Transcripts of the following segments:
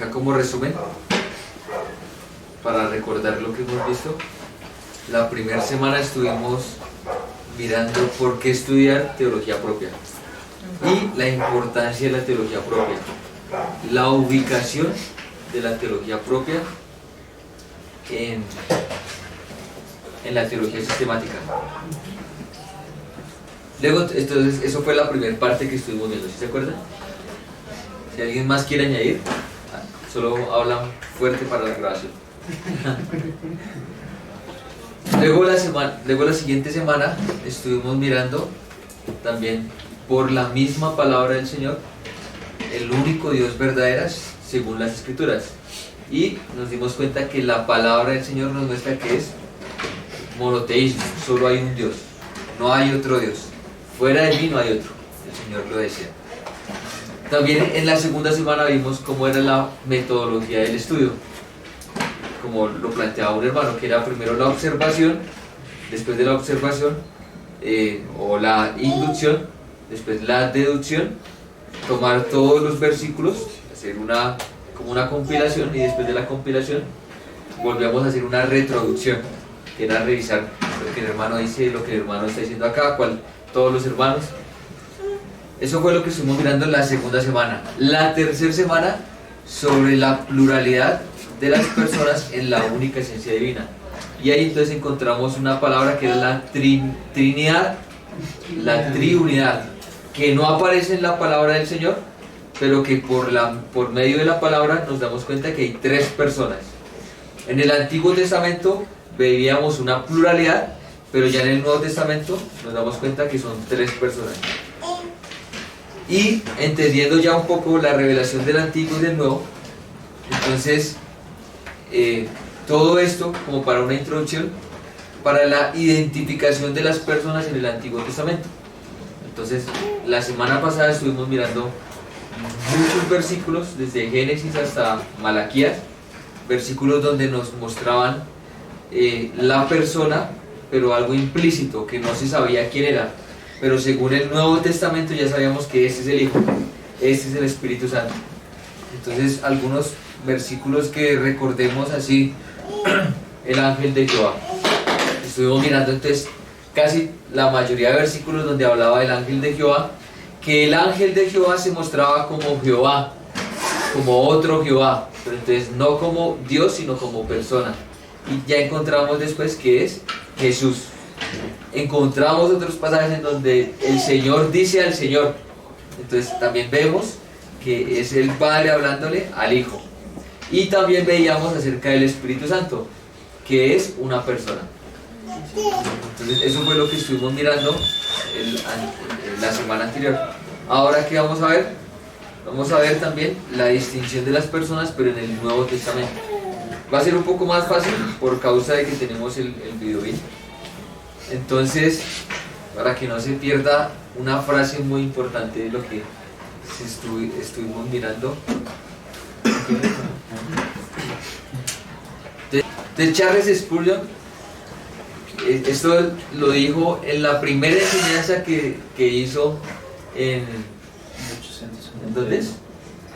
acá como resumen, para recordar lo que hemos visto. La primera semana estuvimos mirando por qué estudiar teología propia y la importancia de la teología propia, la ubicación de la teología propia en la teología sistemática. Luego, entonces, eso fue la primera parte que estuvimos viendo, ¿sí se acuerdan? Si alguien más quiere añadir, solo hablan fuerte para la grabación. Luego la siguiente semana estuvimos mirando también por la misma palabra del Señor, el único Dios verdadero según las Escrituras. Y nos dimos cuenta que la palabra del Señor nos muestra que es monoteísmo, solo hay un Dios, no hay otro Dios. Fuera de mí no hay otro, el Señor lo decía. También en la segunda semana vimos cómo era la metodología del estudio, como lo planteaba un hermano, que era primero la observación, después de la observación, o la inducción, después la deducción, tomar todos los versículos, hacer como una compilación, y después de la compilación volvíamos a hacer una retroducción, que era revisar lo que el hermano dice, lo que el hermano está diciendo acá, todos los hermanos. Eso fue lo que estuvimos mirando en la segunda semana. La tercera semana, sobre la pluralidad de las personas en la única esencia divina. Y ahí entonces encontramos una palabra que era la Trinidad, la triunidad, que no aparece en la palabra del Señor, pero que por medio de la palabra nos damos cuenta que hay tres personas. En el Antiguo Testamento veíamos una pluralidad, pero ya en el Nuevo Testamento nos damos cuenta que son tres personas. Y entendiendo ya un poco la revelación del Antiguo y del Nuevo, entonces todo esto como para una introducción para la identificación de las personas en el Antiguo Testamento. Entonces la semana pasada estuvimos mirando muchos versículos desde Génesis hasta Malaquías, versículos donde nos mostraban la persona, pero algo implícito, que no se sabía quién era, pero según el Nuevo Testamento ya sabíamos que este es el Hijo, este es el Espíritu Santo. Entonces algunos versículos que recordemos así, el ángel de Jehová. Estuvimos mirando entonces casi la mayoría de versículos donde hablaba del ángel de Jehová, que el ángel de Jehová se mostraba como Jehová, como otro Jehová, pero entonces no como Dios sino como persona. Y ya encontramos después que es Jesús. Encontramos otros pasajes en donde el Señor dice al Señor. Entonces también vemos que es el Padre hablándole al Hijo. Y también veíamos acerca del Espíritu Santo, que es una persona. Entonces eso fue lo que estuvimos mirando la semana anterior. Ahora, ¿qué vamos a ver? Vamos a ver también la distinción de las personas, pero en el Nuevo Testamento. Va a ser un poco más fácil por causa de que tenemos el video bien. Entonces, para que no se pierda una frase muy importante de lo que estuvimos mirando. De Charles Spurgeon, esto lo dijo en la primera enseñanza que hizo ¿en dónde es?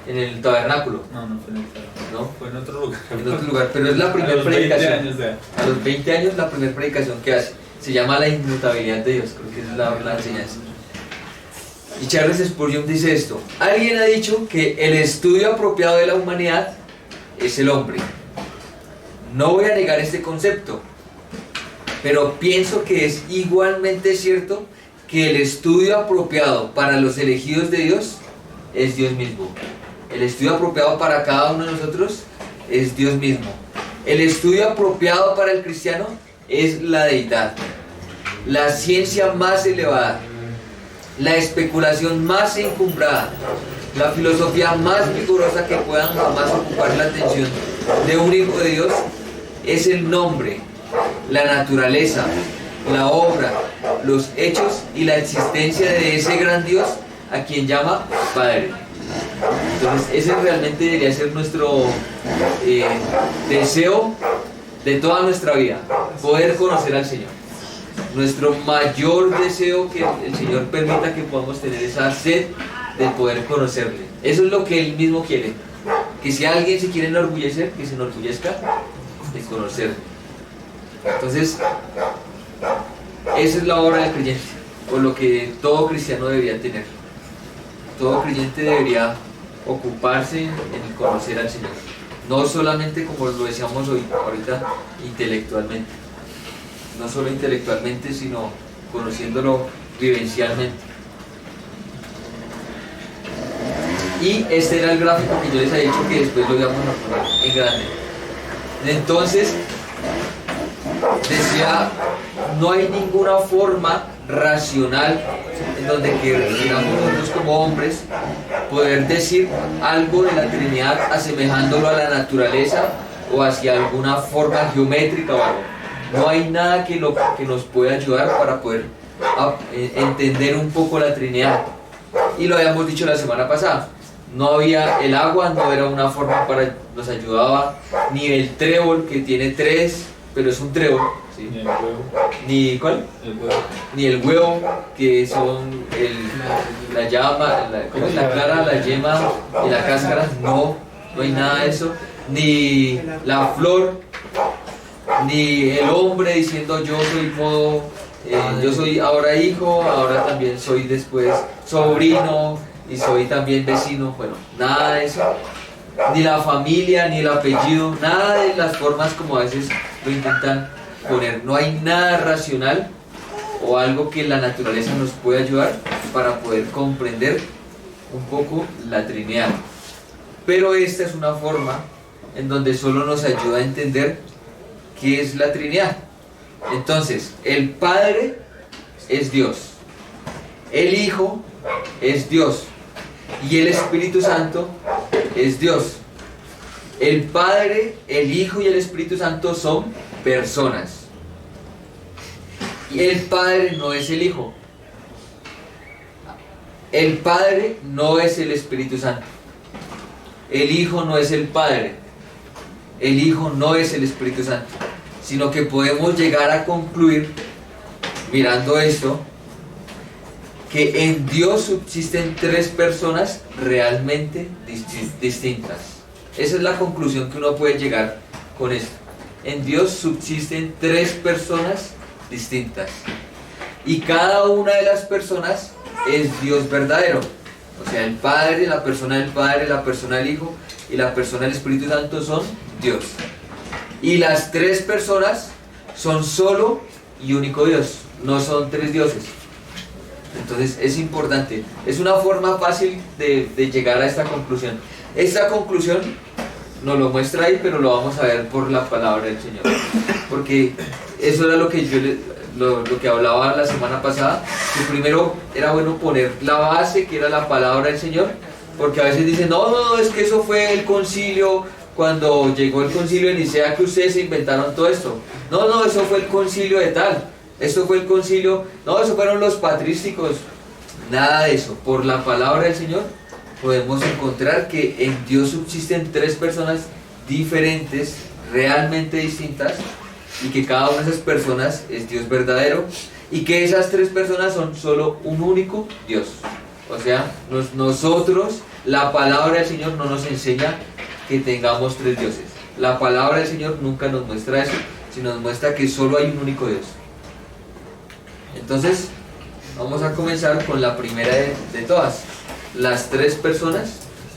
En el tabernáculo. No fue en el tabernáculo. ¿No? Fue en otro lugar. En otro lugar, pero es la primera predicación. A los 20 años la primera predicación que hace. Se llama la inmutabilidad de Dios, creo que es la enseñanza. Y Charles Spurgeon dice esto: alguien ha dicho que el estudio apropiado de la humanidad es el hombre. No voy a negar este concepto, pero pienso que es igualmente cierto que el estudio apropiado para los elegidos de Dios es Dios mismo. El estudio apropiado para cada uno de nosotros es Dios mismo. El estudio apropiado para el cristiano es la deidad, la ciencia más elevada, la especulación más encumbrada, la filosofía más vigorosa que puedan jamás ocupar la atención de un hijo de Dios es el nombre, la naturaleza, la obra, los hechos y la existencia de ese gran Dios a quien llama Padre. Entonces ese realmente debería ser nuestro deseo de toda nuestra vida, poder conocer al Señor. Nuestro mayor deseo, que el Señor permita que podamos tener esa sed de poder conocerle. Eso es lo que Él mismo quiere, Que si alguien se quiere enorgullecer, que se enorgullezca de conocer. Entonces, esa es la obra del creyente, o lo que todo cristiano debería tener. Todo creyente debería ocuparse en el conocer al Señor. No solamente, como lo decíamos hoy, ahorita, intelectualmente. No solo intelectualmente, sino conociéndolo vivencialmente. Y este era el gráfico que yo les había dicho que después lo íbamos a poner en grande. Entonces, decía, no hay ninguna forma racional en donde queramos nosotros como hombres poder decir algo de la Trinidad asemejándolo a la naturaleza o hacia alguna forma geométrica o algo. No hay nada que nos pueda ayudar para poder entender un poco la Trinidad. Y lo habíamos dicho la semana pasada. No había el agua, no era una forma para nos ayudaba, ni el trébol que tiene 3, pero es un trébol, ¿sí? Ni el huevo. Ni ¿cuál? El huevo. Ni el huevo, que son la llama, ¿cómo es? La clara, la yema y la cáscara. No hay nada de eso. Ni la flor, ni el hombre diciendo yo soy ahora hijo, ahora también soy después sobrino y soy también vecino. Bueno, nada de eso. Ni la familia, ni el apellido, nada de las formas como a veces lo intentan poner. No hay nada racional o algo que la naturaleza nos pueda ayudar para poder comprender un poco la Trinidad. Pero esta es una forma en donde solo nos ayuda a entender qué es la Trinidad. Entonces, el Padre es Dios, el Hijo es Dios y el Espíritu Santo es Dios. El Padre, el Hijo y el Espíritu Santo son personas. Y el Padre no es el Hijo. El Padre no es el Espíritu Santo. El Hijo no es el Padre. El Hijo no es el Espíritu Santo. Sino que podemos llegar a concluir, mirando esto, que en Dios subsisten 3 personas realmente distintas. Esa es la conclusión que uno puede llegar con esto. En Dios subsisten 3 personas distintas. Y cada una de las personas es Dios verdadero. O sea, el Padre, la persona del Padre, la persona del Hijo y la persona del Espíritu Santo son Dios. Y las 3 personas son solo y único Dios, no son 3 dioses. Entonces es importante, es una forma fácil de llegar a esta conclusión. Esta conclusión nos lo muestra ahí, pero lo vamos a ver por la palabra del Señor. Porque eso era lo que lo que hablaba la semana pasada, que primero era bueno poner la base, que era la palabra del Señor, porque a veces dicen, no, es que eso fue el concilio, cuando llegó el concilio de Nicea, que ustedes se inventaron todo esto. No, eso fue el concilio de tal. Esto fue el concilio. No, eso fueron los patrísticos. Nada de eso. Por la palabra del Señor podemos encontrar que en Dios subsisten 3 personas diferentes, realmente distintas, y que cada una de esas personas es Dios verdadero, y que esas 3 personas son solo un único Dios. O sea, nosotros, la palabra del Señor no nos enseña que tengamos 3 dioses. La palabra del Señor nunca nos muestra eso, sino nos muestra que solo hay un único Dios. Entonces, vamos a comenzar con la primera de todas. Las 3 personas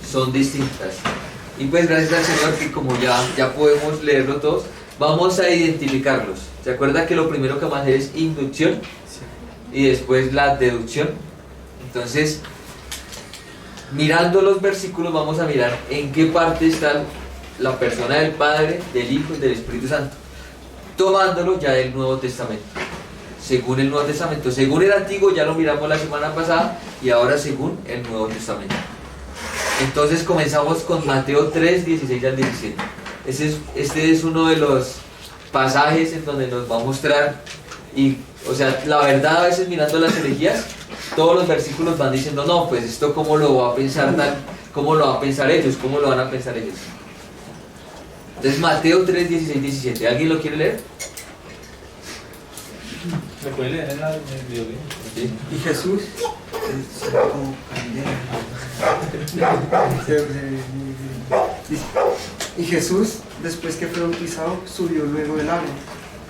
son distintas. Y pues gracias al Señor que como ya podemos leerlo todos, vamos a identificarlos. ¿Se acuerda que lo primero que vamos a hacer es inducción? Y después la deducción. Entonces, mirando los versículos vamos a mirar en qué parte está la persona del Padre, del Hijo y del Espíritu Santo, tomándolo ya del Nuevo Testamento. Según el Nuevo Testamento, según el Antiguo ya lo miramos la semana pasada, y ahora según el Nuevo Testamento. Entonces comenzamos con Mateo 3, 16 al 17. Este es uno de los pasajes en donde nos va a mostrar, y o sea, la verdad, a veces mirando las herejías, todos los versículos van diciendo, no, pues esto cómo lo va a pensar cómo lo va a pensar ellos, cómo lo van a pensar ellos. Entonces Mateo 3, 16, 17. ¿Alguien lo quiere leer? ¿Me puede leer en el video? ¿Sí? Y Jesús Dice, y Jesús, después que fue bautizado, subió luego del agua.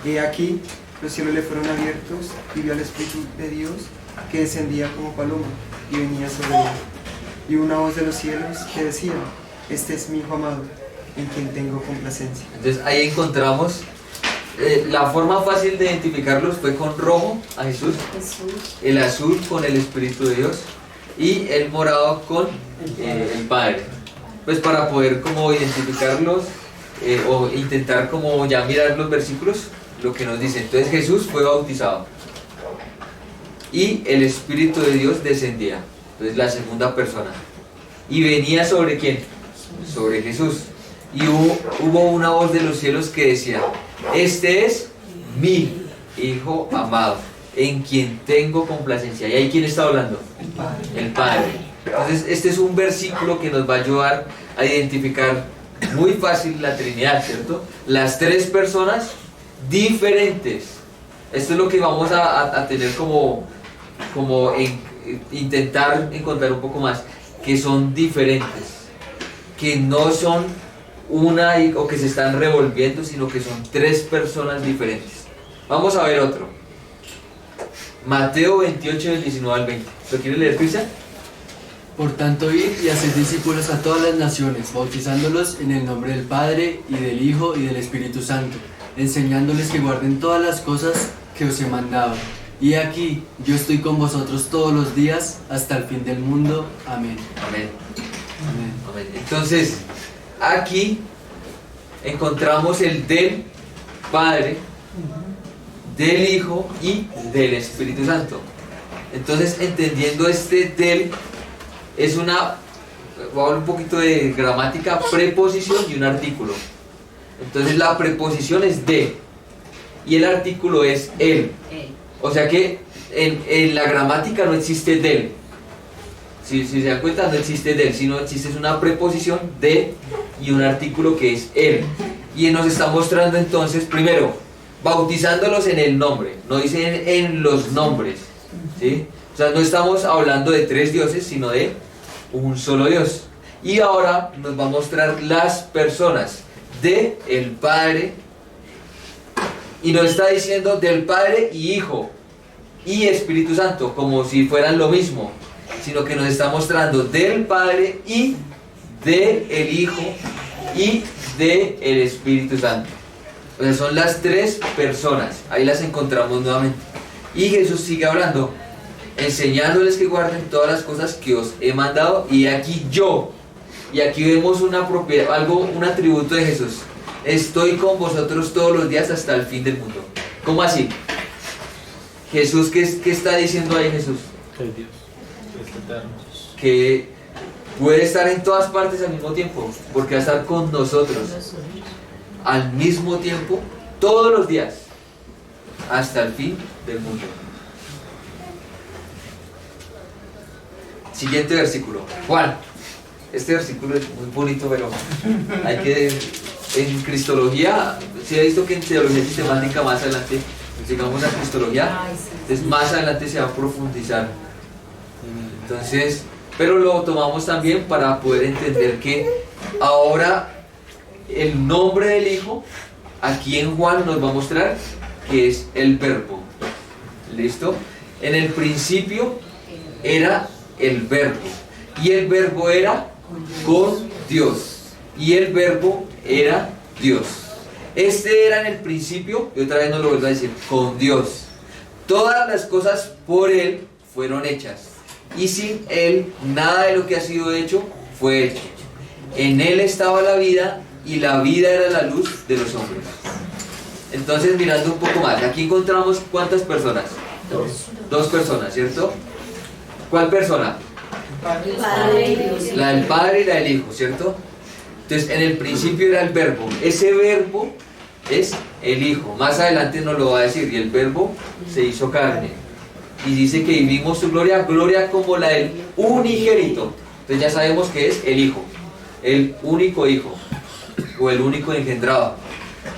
Y aquí los cielos le fueron abiertos y vio al Espíritu de Dios que descendía como paloma y venía sobre él. Y una voz de los cielos que decía, este es mi Hijo amado, en quien tengo complacencia. Entonces ahí encontramos, la forma fácil de identificarlos fue con rojo a Jesús, el azul con el Espíritu de Dios y el morado con el Padre. Pues para poder como identificarlos o intentar como ya mirar los versículos, lo que nos dice. Entonces Jesús fue bautizado y el Espíritu de Dios descendía. Entonces la segunda persona. ¿Y venía sobre quién? Sobre Jesús. Y hubo una voz de los cielos que decía, este es mi Hijo amado, en quien tengo complacencia. ¿Y ahí quién está hablando? El Padre. Entonces este es un versículo que nos va a ayudar a identificar muy fácil la Trinidad, ¿cierto? Las tres personas diferentes. Esto es lo que vamos a tener como intentar encontrar un poco más, que son diferentes, que no son una o que se están revolviendo, sino que son tres personas diferentes. Vamos a ver otro. Mateo 28, del 19 al 20. ¿Lo quiere leer, Cristian? Por tanto, id y haced discípulos a todas las naciones, bautizándolos en el nombre del Padre, y del Hijo, y del Espíritu Santo, enseñándoles que guarden todas las cosas que os he mandado. Y aquí, yo estoy con vosotros todos los días, hasta el fin del mundo. Amén. Amén. Amén. Amén. Entonces, aquí encontramos el del Padre, del Hijo y del Espíritu Santo. Entonces, entendiendo este del, es una, voy a hablar un poquito de gramática, preposición y un artículo. Entonces la preposición es de y el artículo es el. O sea que en la gramática no existe del. Si se dan cuenta, no existe del, sino existe una preposición de y un artículo que es el. Y nos está mostrando entonces, primero, bautizándolos en el nombre, no dice en los nombres, ¿sí? O sea, no estamos hablando de tres dioses, sino de un solo Dios. Y ahora nos va a mostrar las personas de el Padre, y nos está diciendo del Padre y Hijo y Espíritu Santo, como si fueran lo mismo, sino que nos está mostrando del Padre y del Hijo y del Espíritu Santo. O sea, son las tres personas, ahí las encontramos nuevamente. Y Jesús sigue hablando, enseñándoles que guarden todas las cosas que os he mandado, y aquí yo, y aquí vemos una propiedad, algo, un atributo de Jesús: estoy con vosotros todos los días hasta el fin del mundo. ¿Cómo así? Jesús, ¿qué está diciendo ahí Jesús? Que Dios es eterno. Que puede estar en todas partes al mismo tiempo, porque va a estar con nosotros al mismo tiempo, todos los días, hasta el fin del mundo. Siguiente versículo. Juan. Este versículo es muy bonito, pero hay que... En Cristología, si he visto que en Teología Sistemática más adelante, llegamos a Cristología, entonces más adelante se va a profundizar. Entonces, pero lo tomamos también para poder entender que ahora el nombre del Hijo, aquí en Juan nos va a mostrar que es el Verbo. ¿Listo? En el principio era el Verbo, y el Verbo era con Dios, y el Verbo era Dios. Este era en el principio, y otra vez nos lo vuelvo a decir, con Dios. Todas las cosas por Él fueron hechas, y sin Él nada de lo que ha sido hecho fue hecho. En Él estaba la vida, y la vida era la luz de los hombres. Entonces, mirando un poco más, aquí encontramos ¿cuántas personas? Dos personas, ¿cierto? ¿Cuál persona? La del Padre y la del Hijo, ¿cierto? Entonces, en el principio era el Verbo. Ese Verbo es el Hijo. Más adelante nos lo va a decir. Y el Verbo se hizo carne. Y dice que vimos su gloria, gloria como la del unigénito. Entonces ya sabemos que es el Hijo, el único Hijo, o el único engendrado.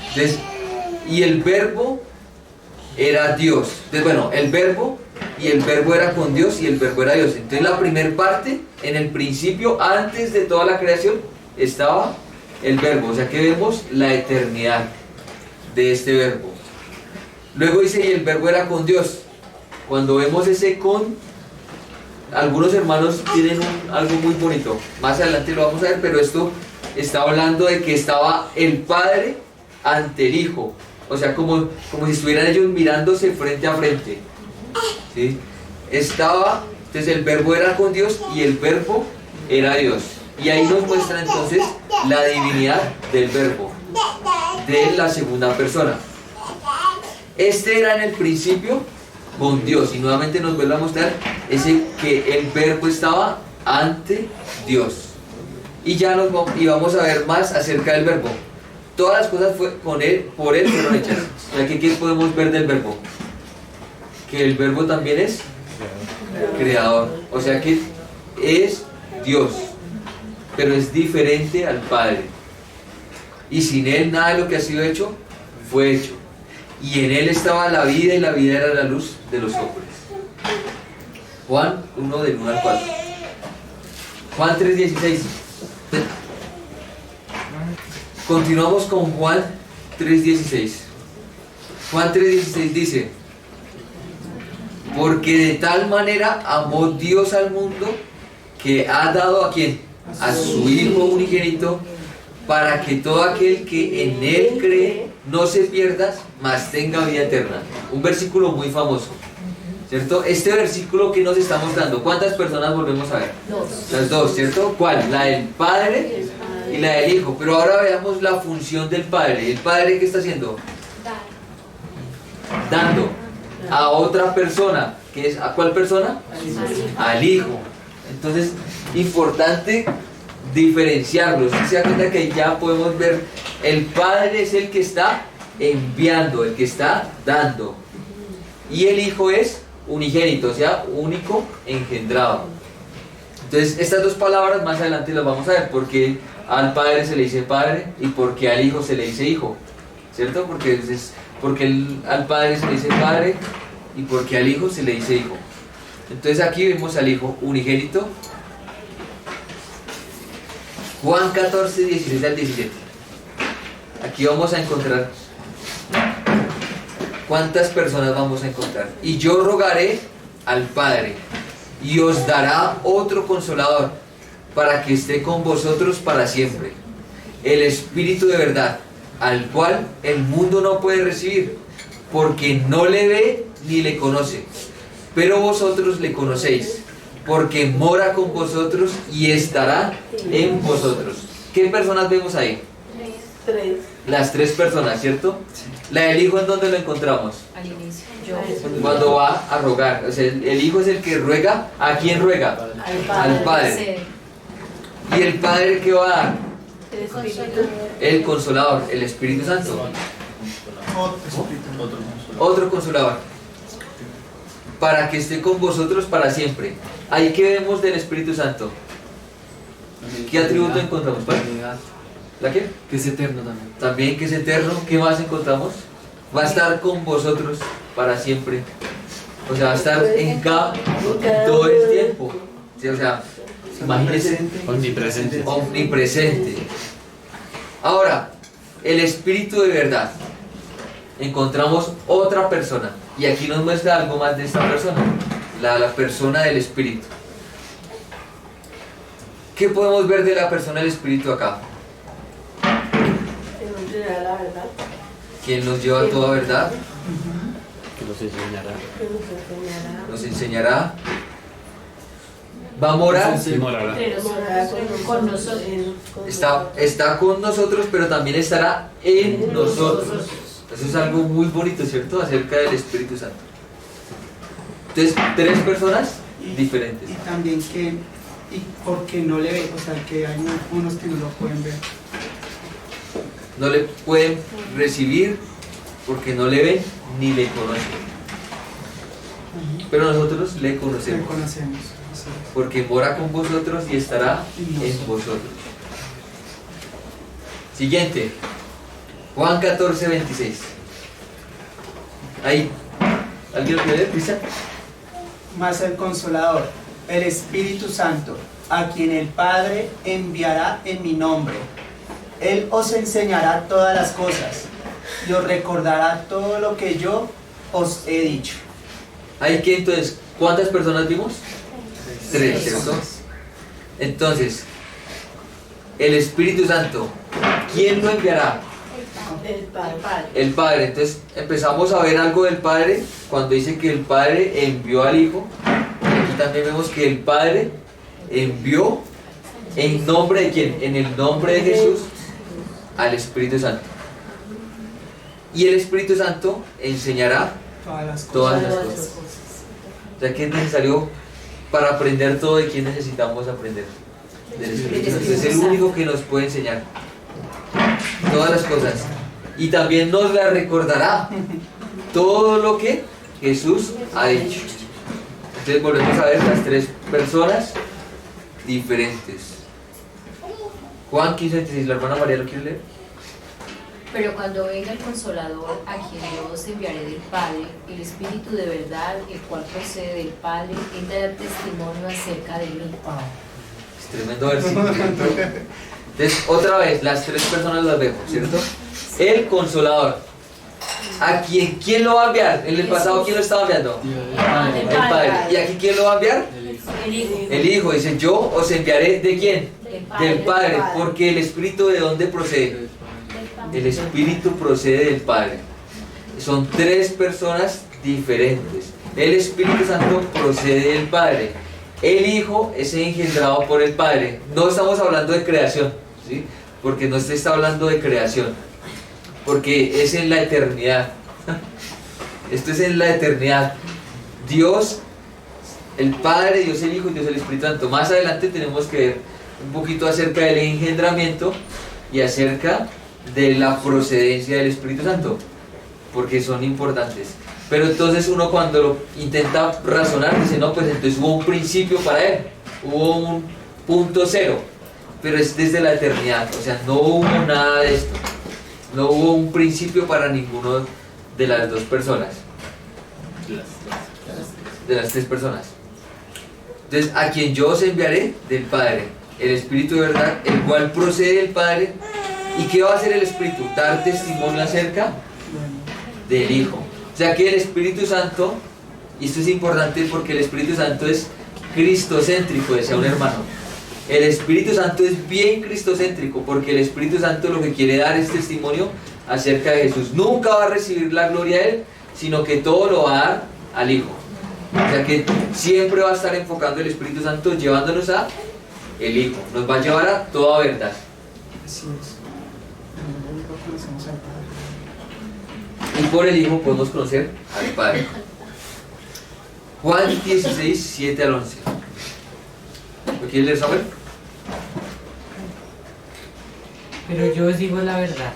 Entonces, y el Verbo era Dios. Entonces, bueno, el Verbo, y el Verbo era con Dios, y el Verbo era Dios. Entonces la primera parte, en el principio, antes de toda la creación, estaba el verbo, o sea que vemos la eternidad de este verbo. Luego dice, y el verbo era con Dios. Cuando vemos ese con, algunos hermanos tienen algo muy bonito. Más adelante lo vamos a ver, pero esto está hablando de que estaba el Padre ante el Hijo. O sea, como si estuvieran ellos mirándose frente a frente. ¿Sí? Entonces el verbo era con Dios y el verbo era Dios. Y ahí nos muestra entonces la divinidad del verbo, de la segunda persona. Este era en el principio con Dios, y nuevamente nos vuelve a mostrar que el verbo estaba ante Dios. Y ya y vamos a ver más acerca del verbo. Todas las cosas por él fueron hechas. O sea, ¿qué podemos ver del verbo? Que el verbo también es creador. O sea que es Dios, pero es diferente al Padre. Y sin él nada de lo que ha sido hecho fue hecho. Y en él estaba la vida, y la vida era la luz de los hombres. Juan 1, del 1 al 4. Juan 3:16. Continuamos con Juan 3:16. Juan 3:16 dice: porque de tal manera amó Dios al mundo, que ha dado ¿a quién? A su Hijo unigénito, para que todo aquel que en él cree no se pierda, mas tenga vida eterna. Un versículo muy famoso, ¿cierto? Este versículo que nos está mostrando, ¿cuántas personas volvemos a ver? Las dos, ¿cierto? ¿Cuál? La del Padre y la del Hijo. Pero ahora veamos la función del Padre. ¿El Padre qué está haciendo? Dando a otra persona. ¿Que es a cuál persona? Al Hijo. Entonces, importante diferenciarlos. Se da cuenta que ya podemos ver, el Padre es el que está enviando, el que está dando, y el Hijo es unigénito, o sea, único engendrado. Entonces estas dos palabras más adelante las vamos a ver, porque al Padre se le dice Padre y porque al Hijo se le dice Hijo, ¿cierto? Porque al Padre se le dice Padre y porque al Hijo se le dice Hijo. Entonces aquí vemos al Hijo unigénito. Juan 14, 16 al 17. Aquí vamos a encontrar, ¿cuántas personas vamos a encontrar? Y yo rogaré al Padre, y os dará otro consolador, para que esté con vosotros para siempre, el Espíritu de verdad, al cual el mundo no puede recibir, porque no le ve ni le conoce, pero vosotros le conocéis, porque mora con vosotros y estará en vosotros. ¿Qué personas vemos ahí? Tres. Las tres personas, ¿cierto? La del Hijo, ¿en dónde lo encontramos? Al inicio. Cuando va a rogar. O sea, el Hijo es el que ruega. ¿A quién ruega? Al Padre. ¿Y el Padre qué va a dar? El Espíritu. El Consolador, el Espíritu Santo. Otro Consolador, para que esté con vosotros para siempre. Ahí que vemos del Espíritu Santo. ¿Qué atributo encontramos? ¿La qué? Que es eterno también. También que es eterno. ¿Qué más encontramos? Va a estar con vosotros para siempre. O sea, va a estar en todo el tiempo. ¿Sí? O sea, imagínense, Omnipresente. omnipresente. Ahora, el Espíritu de verdad. Encontramos otra persona. Y aquí nos muestra algo más de esta persona. La persona del Espíritu. ¿Qué podemos ver de la persona del Espíritu acá? Que nos dirá la verdad. ¿Quién nos lleva a toda verdad? Que nos enseñará. Que nos enseñará. Nos enseñará. Va a morar. Y morará. Pero Morará con nosotros. Está con nosotros, pero también estará en nosotros. Eso es algo muy bonito, ¿cierto? Acerca del Espíritu Santo. Entonces, tres personas diferentes. Y también y porque no le ve, o sea que hay unos que no lo pueden ver. No le pueden recibir porque no le ven ni le conocen. Pero nosotros le Le conocemos. conocemos. Así Porque mora con vosotros y estará en vosotros. Siguiente. Juan 14, 26. Ahí. ¿Alguien lo quiere leer, Cristian? es. Más el Consolador, el Espíritu Santo, a quien el Padre enviará en mi nombre. Él os enseñará todas las cosas y os recordará todo lo que yo os he dicho. Hay que entonces, ¿cuántas personas vimos? Tres, ¿cierto? Entonces, el Espíritu Santo, ¿quién lo enviará? El Padre. El Padre. Entonces empezamos a ver algo del Padre cuando dice que el Padre envió al Hijo. Aquí también vemos que el Padre envió en nombre de quién, en el nombre de Jesús, al Espíritu Santo. Y el Espíritu Santo enseñará Todas las cosas. todas las cosas. O sea que es necesario, para aprender todo, ¿de quién necesitamos aprender? Del Espíritu Santo. Es el único que nos puede enseñar todas las cosas. Y también nos la recordará todo lo que Jesús ha dicho. Entonces volvemos a ver las tres personas diferentes. Juan 15:26, la hermana María lo quiere leer. Pero cuando venga el Consolador, a quien yo os enviaré del Padre, el Espíritu de verdad, el cual procede del Padre, él dará testimonio acerca de mí. Es tremendo versículo. Entonces, otra vez, las tres personas las vemos, ¿cierto? El Consolador. ¿A quién lo va a enviar? En el pasado, ¿quién lo estaba enviando? El Padre. ¿Y aquí quién lo va a enviar? El Hijo. El Hijo. Dice, yo os enviaré ¿de quién? Del Padre. Padre. Porque el Espíritu, ¿de dónde procede? El Espíritu procede del Padre. Son tres personas diferentes. El Espíritu Santo procede del Padre. El Hijo es engendrado por el Padre. No estamos hablando de creación, ¿sí? Porque no se está hablando de creación, porque es en la eternidad. Esto es en la eternidad. Dios, el Padre, Dios el Hijo y Dios el Espíritu Santo. Más adelante tenemos que ver un poquito acerca del engendramiento y acerca de la procedencia del Espíritu Santo, porque son importantes. Pero entonces uno cuando lo intenta razonar dice, no, pues entonces hubo un principio para él, hubo un punto cero, pero es desde la eternidad. O sea, no hubo nada de esto, no hubo un principio para ninguno de las dos personas, de las tres personas. Entonces, a quien yo os enviaré del Padre, el Espíritu de verdad, el cual procede del Padre. ¿Y qué va a hacer el Espíritu? Dar testimonio acerca del Hijo. O sea que el Espíritu Santo, y esto es importante porque el Espíritu Santo es cristocéntrico, decía un hermano. El Espíritu Santo es bien cristocéntrico porque el Espíritu Santo lo que quiere dar es testimonio acerca de Jesús. Nunca va a recibir la gloria de Él, sino que todo lo va a dar al Hijo. O sea que siempre va a estar enfocando el Espíritu Santo llevándonos a el Hijo. Nos va a llevar a toda verdad. Así es. Lo único que conocemos al Padre. Y por el Hijo podemos conocer al Padre. Juan 16, 7 al 11. ¿Lo quieres leer, Samuel? Pero yo os digo la verdad,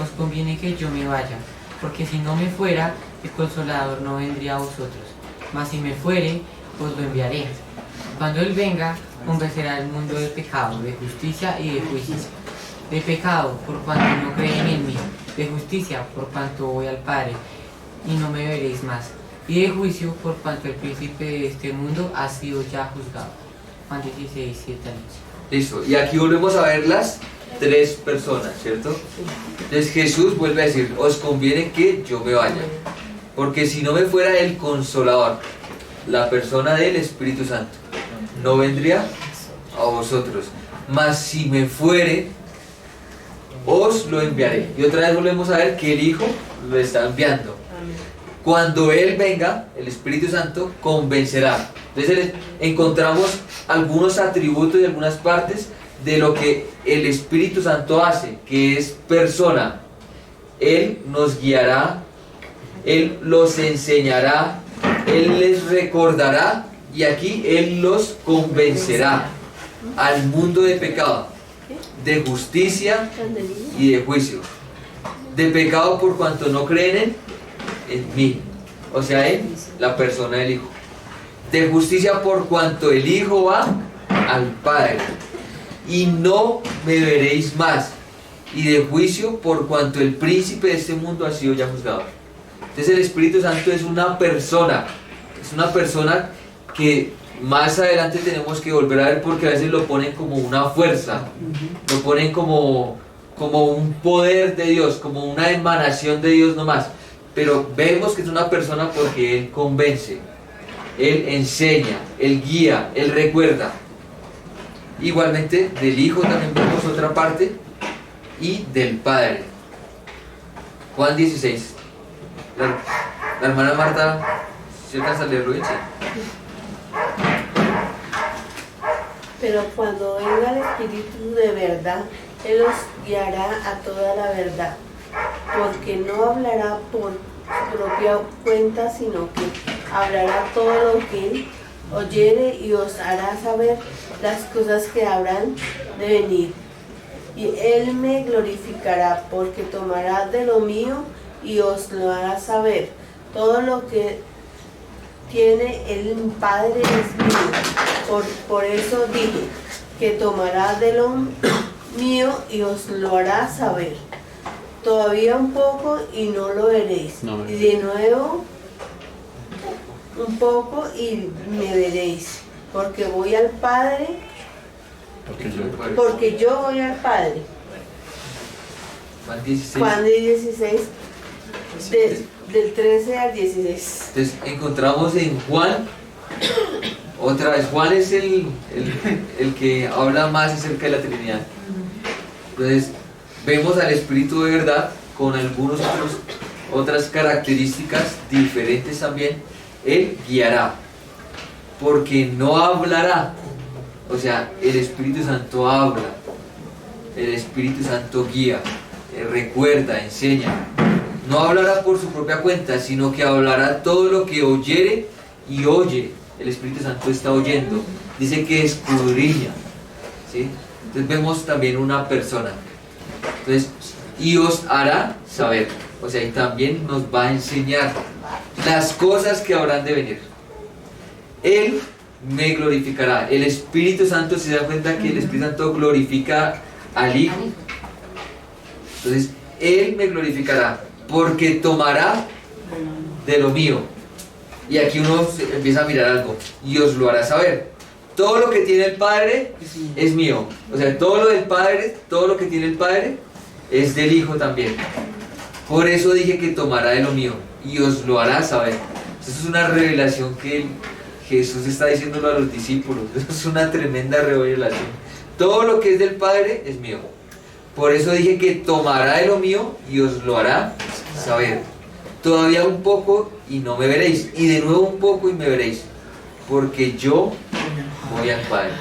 os conviene que yo me vaya, porque si no me fuera, el Consolador no vendría a vosotros, mas si me fuere, os lo enviaré. Cuando Él venga, convencerá al mundo de pecado, de justicia y de juicio. De pecado, por cuanto no creen en mí, de justicia, por cuanto voy al Padre, y no me veréis más, y de juicio, por cuanto el príncipe de este mundo ha sido ya juzgado. Juan 16, 7 al 11. Listo. Y aquí volvemos a ver las tres personas, ¿cierto? Entonces Jesús vuelve a decir, os conviene que yo me vaya, porque si no me fuera el Consolador, la persona del Espíritu Santo, no vendría a vosotros, mas si me fuere, os lo enviaré. Y otra vez volvemos a ver que el Hijo lo está enviando. Cuando Él venga, el Espíritu Santo convencerá. Entonces encontramos algunos atributos y algunas partes de lo que el Espíritu Santo hace, que es persona. Él nos guiará, Él los enseñará, Él les recordará y aquí Él los convencerá al mundo de pecado, de justicia y de juicio. De pecado por cuanto no creen en mí, o sea, en la persona del Hijo. De justicia por cuanto el Hijo va al Padre y no me veréis más. Y de juicio por cuanto el príncipe de este mundo ha sido ya juzgado. Entonces el Espíritu Santo es una persona que más adelante tenemos que volver a ver porque a veces lo ponen como una fuerza, lo ponen como como un poder de Dios, como una emanación de Dios nomás. Pero vemos que es una persona porque Él convence, Él enseña, Él guía, Él recuerda. Igualmente del Hijo también vemos otra parte y del Padre. Juan 16. La hermana Marta, ¿se alcanza a leerlo bien? Sí. Pero cuando venga el Espíritu de verdad, Él os guiará a toda la verdad, porque no hablará por su propia cuenta, sino que hablará todo lo que Él oyere y os hará saber las cosas que habrán de venir. Y Él me glorificará, porque tomará de lo mío y os lo hará saber. Todo lo que tiene el Padre es mío. Por eso dije que tomará de lo mío y os lo hará saber. Todavía un poco y no lo veréis. No. Y de nuevo un poco y me veréis. Porque voy al Padre, porque yo voy al Padre. Juan 16. Juan 16, del 13 al 16. Entonces encontramos en Juan, otra vez, Juan es el que habla más acerca de la Trinidad. Entonces vemos al Espíritu de verdad con algunas otras características diferentes también. Él guiará, porque no hablará. O sea, el Espíritu Santo habla, el Espíritu Santo guía, recuerda, enseña. No hablará por su propia cuenta, sino que hablará todo lo que oyere y oye. El Espíritu Santo está oyendo. Dice que escudriña, ¿sí? Entonces vemos también una persona. Entonces, y os hará saber. O sea, y también nos va a enseñar las cosas que habrán de venir. Él me glorificará. El Espíritu Santo, se da cuenta que el Espíritu Santo glorifica al Hijo. Entonces, Él me glorificará, porque tomará de lo mío. Y aquí uno empieza a mirar algo, y os lo hará saber. Todo lo que tiene el Padre es mío. O sea, todo lo del Padre, todo lo que tiene el Padre es del Hijo también. Por eso dije que tomará de lo mío y os lo hará saber. Eso es una revelación que Jesús está diciéndolo a los discípulos. Eso es una tremenda revelación. Todo lo que es del Padre es mío. Por eso dije que tomará de lo mío y os lo hará saber. Todavía un poco y no me veréis. Y de nuevo un poco y me veréis. Porque yo voy al Padre.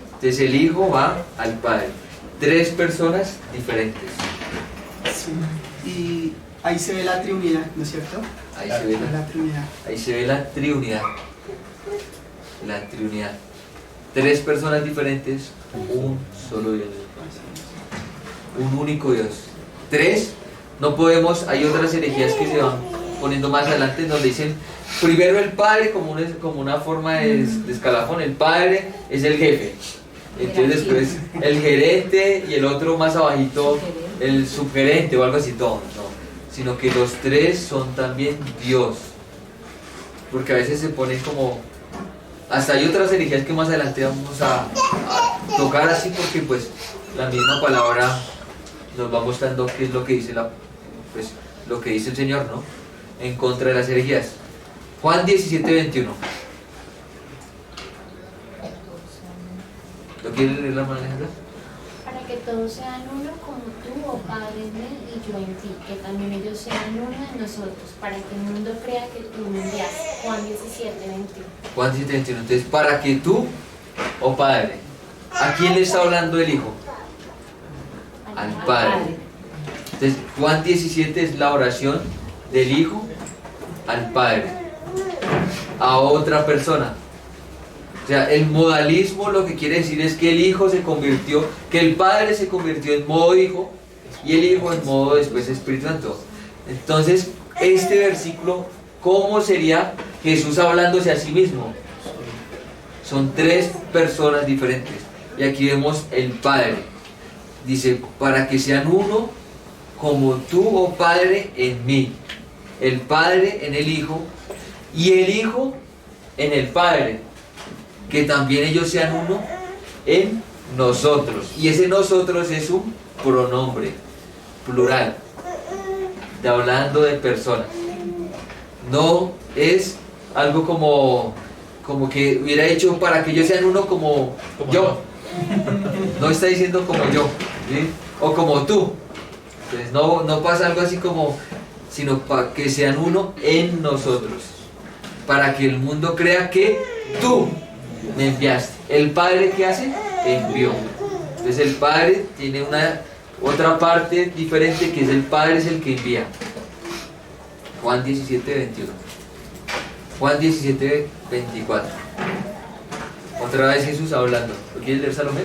Entonces el Hijo va al Padre. Tres personas diferentes. Sí. Y ahí se ve la Trinidad, ¿no es cierto? Ahí se ve La Trinidad. ahí se ve la Trinidad. La Trinidad. Tres personas diferentes, un solo Dios. Un único Dios. Tres, no podemos, hay otras herejías que se van poniendo más adelante en donde dicen primero el Padre como una forma de escalafón. El Padre es el jefe. Entonces después el gerente y el otro más abajito el subgerente o algo así. No, sino que los tres son también Dios. Porque a veces se ponen como, hasta hay otras herejías que más adelante vamos a tocar así, porque pues la misma palabra nos va mostrando qué es lo que dice lo que dice el Señor, ¿no? En contra de las herejías. Juan 17:21. ¿Lo quiere leer la mano, Alejandra? Para que todos sean uno como tú, oh Padre, en mí y yo en ti, que también ellos sean uno en nosotros, para que el mundo crea que tú me enviaste. Juan 17:21. Juan 17:21. Entonces, para que tú, oh Padre, ¿a quién le está hablando el Hijo? Al Padre. Entonces, Juan 17 es la oración del Hijo al Padre, a otra persona. O sea, el modalismo lo que quiere decir es que el Hijo se convirtió, que el Padre se convirtió en modo Hijo y el Hijo en modo después Espíritu Santo. Entonces, este versículo, ¿cómo sería Jesús hablándose a sí mismo? Son tres personas diferentes. Y aquí vemos el Padre. Dice, para que sean uno como tú, oh Padre, en mí. El Padre en el Hijo y el Hijo en el Padre. Que también ellos sean uno en nosotros. Y ese nosotros es un pronombre, plural, de hablando de personas. No es algo como que hubiera hecho para que ellos sean uno como yo. No está diciendo como yo, ¿sí? O como tú. Entonces no pasa algo así como, sino para que sean uno en nosotros, para que el mundo crea que tú me enviaste. ¿El Padre qué hace? Envió. Entonces el Padre tiene otra parte diferente, que es el Padre es el que envía. Juan 17:21. Juan 17:24. Otra vez Jesús hablando. ¿Lo quieres leer, Salomé?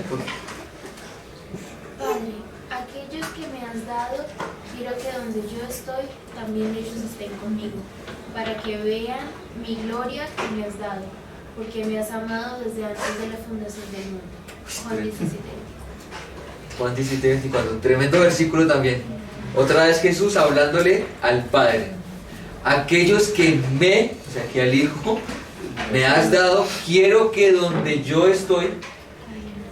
Padre, aquellos que me has dado, quiero que donde yo estoy, también ellos estén conmigo, para que vean mi gloria que me has dado, porque me has amado desde antes de la fundación del mundo. Juan 17. Juan 17:24. Tremendo versículo también. Otra vez Jesús hablándole al Padre. Aquellos que o sea, que al Hijo me has dado, quiero que donde yo estoy,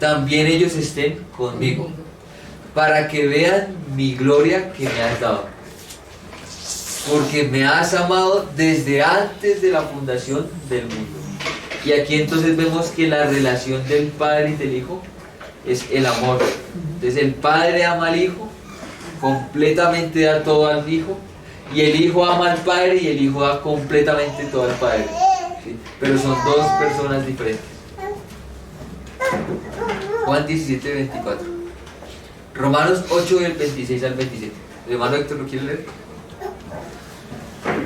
también ellos estén conmigo, para que vean mi gloria que me has dado. Porque me has amado desde antes de la fundación del mundo. Y aquí entonces vemos que la relación del Padre y del Hijo es el amor. Entonces el Padre ama al Hijo, completamente da todo al Hijo, y el Hijo ama al Padre y el Hijo da completamente todo al Padre, ¿sí? Pero son dos personas diferentes. Juan 17:24. Romanos 8 del 26 al 27. ¿El hermano Héctor lo quiere leer?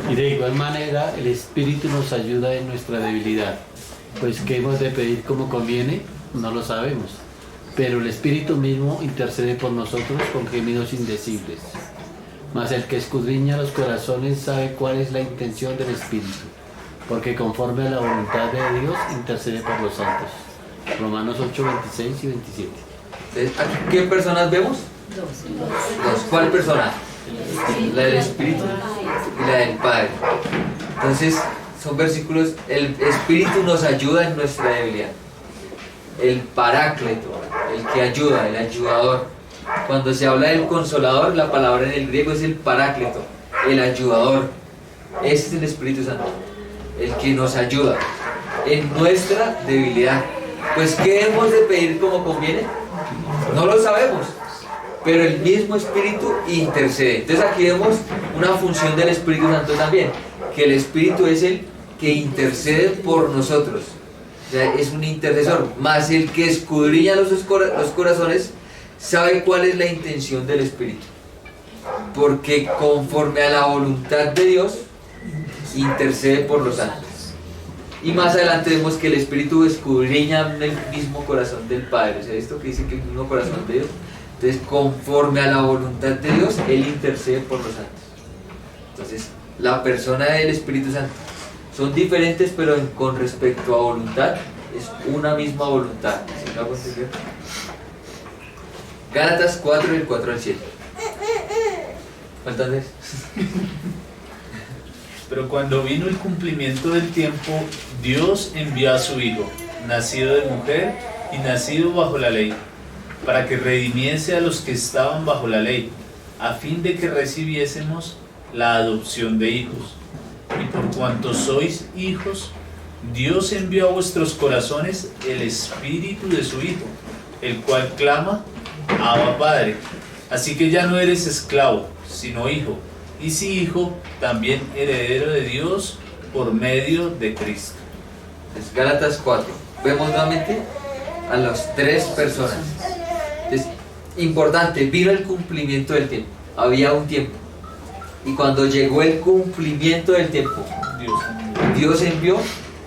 Y de igual manera el Espíritu nos ayuda en nuestra debilidad, pues ¿qué hemos de pedir como conviene? No lo sabemos, pero el Espíritu mismo intercede por nosotros con gemidos indecibles. Mas el que escudriña los corazones sabe cuál es la intención del Espíritu, porque conforme a la voluntad de Dios intercede por los santos. Romanos 8, 26 y 27. Entonces, ¿aquí qué personas vemos? Dos. ¿Cuál persona? La del Espíritu y la del Padre. Entonces, son versículos, el Espíritu nos ayuda en nuestra debilidad. El Paráclito, el que ayuda, el ayudador. Cuando se habla del Consolador, la palabra en el griego es el Paráclito, el ayudador. Ese es el Espíritu Santo, el que nos ayuda en nuestra debilidad. Pues, ¿qué hemos de pedir como conviene? No lo sabemos, pero el mismo Espíritu intercede. Entonces aquí vemos una función del Espíritu Santo también, que el Espíritu es el que intercede por nosotros. O sea, es un intercesor, más el que escudriña los corazones sabe cuál es la intención del Espíritu, porque conforme a la voluntad de Dios intercede por los santos. Y más adelante vemos que el Espíritu escudriña el mismo corazón del Padre. O sea, esto que dice que el mismo corazón de Dios. Entonces, conforme a la voluntad de Dios, Él intercede por los santos. Entonces, la persona del Espíritu Santo son diferentes, pero con respecto a voluntad, es una misma voluntad. ¿Sí me hago entender? Gálatas 4, del 4 al 7. ¿Cuántas veces? Pero cuando vino el cumplimiento del tiempo, Dios envió a su Hijo, nacido de mujer y nacido bajo la ley, para que redimiese a los que estaban bajo la ley, a fin de que recibiésemos la adopción de hijos. Y por cuanto sois hijos, Dios envió a vuestros corazones el Espíritu de su Hijo, el cual clama: Abba, Padre. Así que ya no eres esclavo, sino hijo, y si hijo, también heredero de Dios por medio de Cristo. Es Gálatas 4. Vemos nuevamente a las tres personas. Es importante, vino el cumplimiento del tiempo. Había un tiempo. Y cuando llegó el cumplimiento del tiempo, Dios envió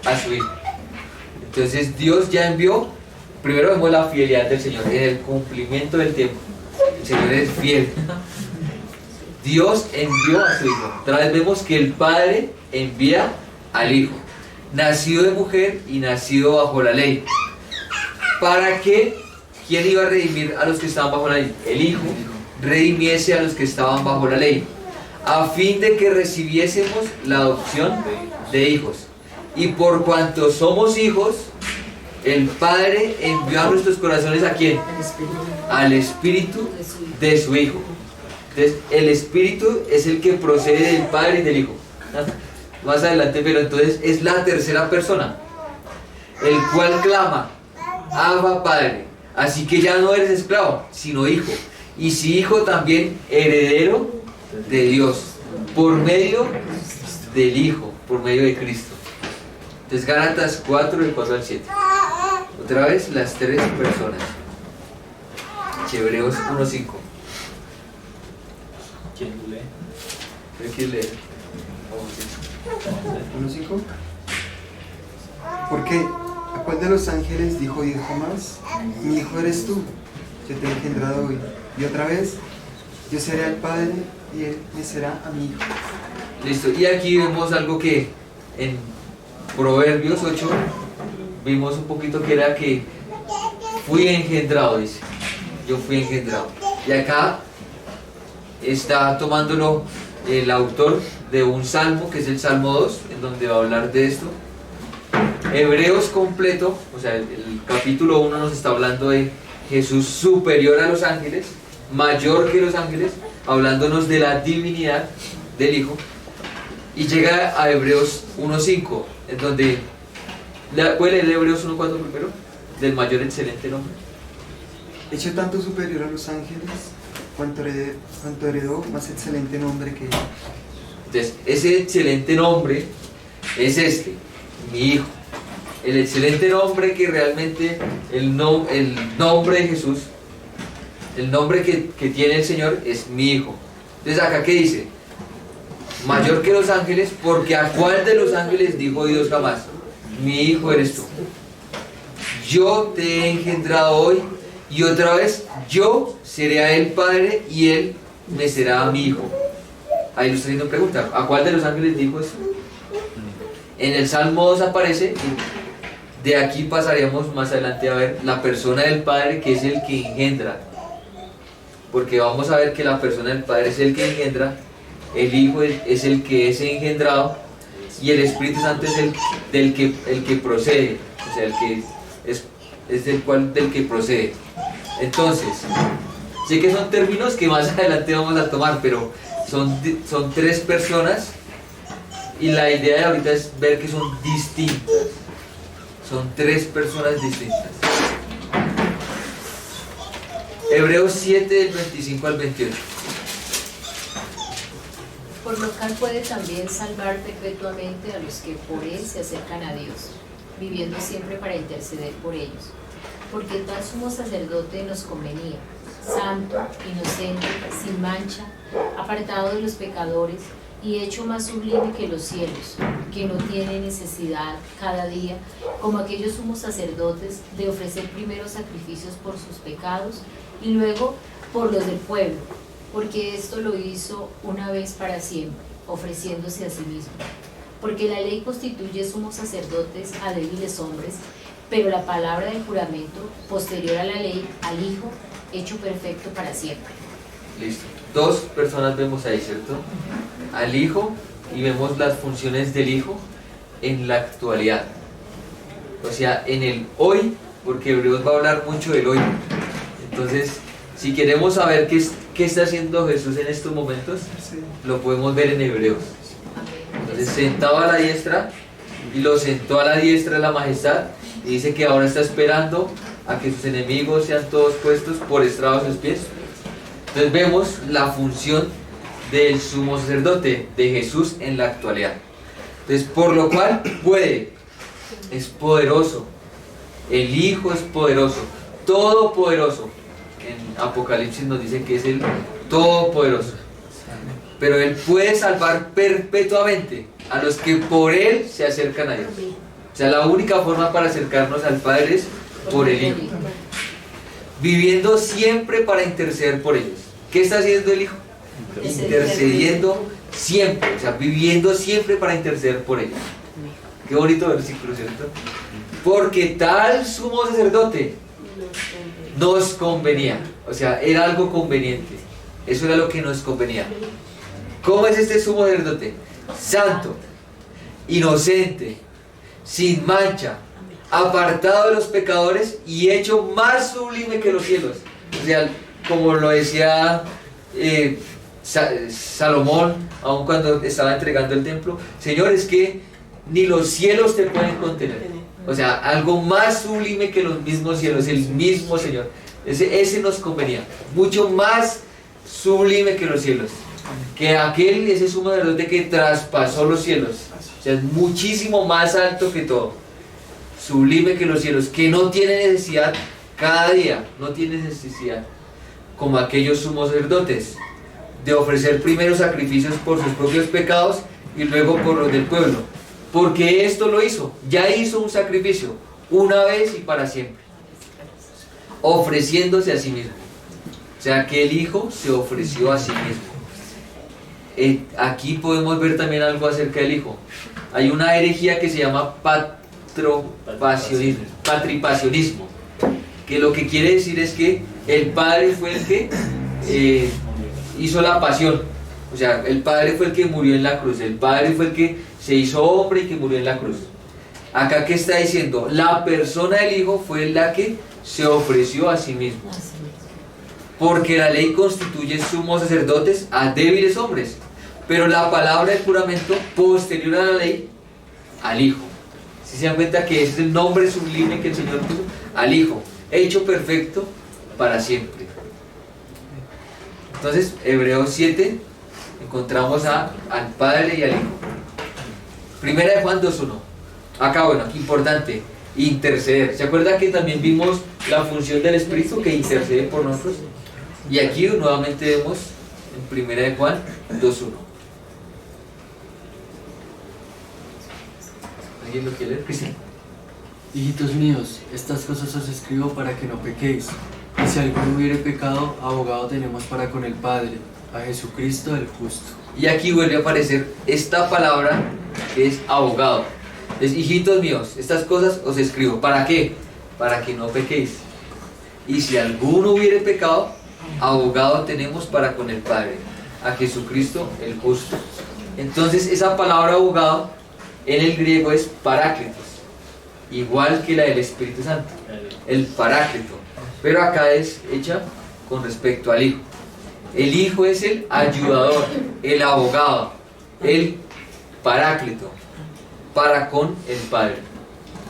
a su Hijo. Entonces Dios ya envió. Primero vemos la fidelidad del Señor en el cumplimiento del tiempo. El Señor es fiel. Dios envió a su Hijo. Otra vez vemos que el Padre envía al Hijo, nacido de mujer y nacido bajo la ley. ¿Para qué? ¿Quién iba a redimir a los que estaban bajo la ley? El Hijo redimiese a los que estaban bajo la ley, a fin de que recibiésemos la adopción de hijos. Y por cuanto somos hijos, el Padre envió a nuestros corazones ¿a quién? Al Espíritu de su Hijo. Entonces, el Espíritu es el que procede del Padre y del Hijo. Más adelante, pero entonces es la tercera persona, el cual clama, Abba Padre. Así que ya no eres esclavo, sino hijo. Y si hijo, también heredero de Dios, por medio del Hijo, por medio de Cristo. Entonces, Gálatas 4, del 4 al 7. Otra vez, las tres personas. Hebreos 1:5. ¿Quién lee? ¿Quién lee? 1:5. ¿Por qué? ¿A cuál de los ángeles dijo Dios jamás? Mi hijo eres tú, yo te he engendrado hoy. Y otra vez, yo seré al Padre y él me será a mi hijo. Listo, y aquí vemos algo que en Proverbios 8 vimos un poquito, que era que fui engendrado, dice. Yo fui engendrado. Y acá está tomándolo el autor de un salmo, que es el Salmo 2, en donde va a hablar de esto. Hebreos completo, o sea, el capítulo 1 nos está hablando de Jesús superior a los ángeles, mayor que los ángeles, hablándonos de la divinidad del Hijo. Y llega a Hebreos 1:5, en donde, ¿puede leer Hebreos 1:4 primero? Del mayor excelente nombre. Hecho tanto superior a los ángeles, cuanto heredó más excelente nombre que él. Entonces, ese excelente nombre es mi Hijo. El excelente nombre que realmente, el nombre de Jesús, el nombre que tiene el Señor es mi Hijo. Entonces, acá, ¿qué dice? Mayor que los ángeles, porque ¿a cuál de los ángeles dijo Dios jamás? Mi Hijo eres tú. Yo te he engendrado hoy, y otra vez, yo seré a él Padre y él me será a mi Hijo. Ahí lo está haciendo pregunta, ¿a cuál de los ángeles dijo eso? En el Salmo 2 aparece, y de aquí pasaríamos más adelante a ver la persona del Padre, que es el que engendra. Porque vamos a ver que la persona del Padre es el que engendra, el Hijo es el que es engendrado, y el Espíritu Santo es el que procede, o sea, el que es del que procede. Entonces, sé que son términos que más adelante vamos a tomar, pero son tres personas, y la idea de ahorita es ver que son distintas. Son tres personas distintas. Hebreos 7, del 25 al 28. Por lo cual puede también salvar perpetuamente a los que por él se acercan a Dios, viviendo siempre para interceder por ellos. Porque tal sumo sacerdote nos convenía, santo, inocente, sin mancha, apartado de los pecadores y hecho más sublime que los cielos, que no tiene necesidad cada día, como aquellos sumos sacerdotes, de ofrecer primero sacrificios por sus pecados y luego por los del pueblo, porque esto lo hizo una vez para siempre, ofreciéndose a sí mismo. Porque la ley constituye sumos sacerdotes a débiles hombres, pero la palabra del juramento, posterior a la ley, al Hijo, hecho perfecto para siempre. Listo. Dos personas vemos ahí, ¿cierto? Al Hijo, y vemos las funciones del Hijo en la actualidad. O sea, en el hoy, porque Hebreos va a hablar mucho del hoy. Entonces, si queremos saber qué está haciendo Jesús en estos momentos, lo podemos ver en Hebreos. Entonces, sentado a la diestra, y lo sentó a la diestra de la majestad, y dice que ahora está esperando a que sus enemigos sean todos puestos por estrado de sus pies. Entonces vemos la función del sumo sacerdote de Jesús en la actualidad. Entonces, por lo cual es poderoso, el Hijo es poderoso, todopoderoso. En Apocalipsis nos dice que es el todopoderoso, pero Él puede salvar perpetuamente a los que por Él se acercan a Dios. O sea, la única forma para acercarnos al Padre es por el Hijo, viviendo siempre para interceder por ellos. ¿Qué está haciendo el Hijo? Intercediendo siempre, o sea, viviendo siempre para interceder por ellos. Qué bonito versículo, ¿cierto? Porque tal sumo sacerdote nos convenía, o sea, era algo conveniente, eso era lo que nos convenía. ¿Cómo es este sumo sacerdote? Santo, inocente, sin mancha, apartado de los pecadores y hecho más sublime que los cielos. O sea, como lo decía Salomón, aun cuando estaba entregando el templo, Señor, es que ni los cielos te pueden contener. O sea, algo más sublime que los mismos cielos, el mismo Señor. Ese nos convenía, mucho más sublime que los cielos. Que ese sumo sacerdote que traspasó los cielos. O sea, es muchísimo más alto que todo. Sublime que los cielos, que no tiene necesidad cada día, no tiene necesidad, como aquellos sumos sacerdotes, de ofrecer primero sacrificios por sus propios pecados y luego por los del pueblo. Porque esto lo hizo, ya hizo un sacrificio, una vez y para siempre, ofreciéndose a sí mismo. O sea que el Hijo se ofreció a sí mismo. Aquí podemos ver también algo acerca del Hijo. Hay una herejía que se llama patripasionismo, que lo que quiere decir es que el Padre fue el que hizo la pasión. O sea, el Padre fue el que murió en la cruz, el Padre fue el que se hizo hombre y que murió en la cruz. Acá, ¿qué está diciendo? La persona del Hijo fue la que se ofreció a sí mismo. Porque la ley constituye sumos sacerdotes a débiles hombres, pero la palabra del juramento posterior a la ley, al Hijo. Si se dan cuenta que ese es el nombre sublime que el Señor puso, al Hijo, hecho perfecto para siempre. Entonces, Hebreos 7, encontramos al Padre y al Hijo. Primera de Juan 2.1. Acá, bueno, aquí importante, interceder. ¿Se acuerdan que también vimos la función del Espíritu que intercede por nosotros? Y aquí nuevamente vemos en Primera de Juan 2.1. ¿Alguien lo quiere leer? Cristian. Hijitos míos, estas cosas os escribo para que no pequéis. Y si alguno hubiere pecado, abogado tenemos para con el Padre, a Jesucristo el justo. Y aquí vuelve a aparecer esta palabra que es abogado. Es, hijitos míos, estas cosas os escribo. ¿Para qué? Para que no pequéis. Y si alguno hubiere pecado, abogado tenemos para con el Padre, a Jesucristo el justo. Entonces esa palabra abogado en el griego es paráclitos, igual que la del Espíritu Santo, el paráclito, pero acá es hecha con respecto al Hijo. El Hijo es el ayudador, el abogado, el paráclito para con el Padre.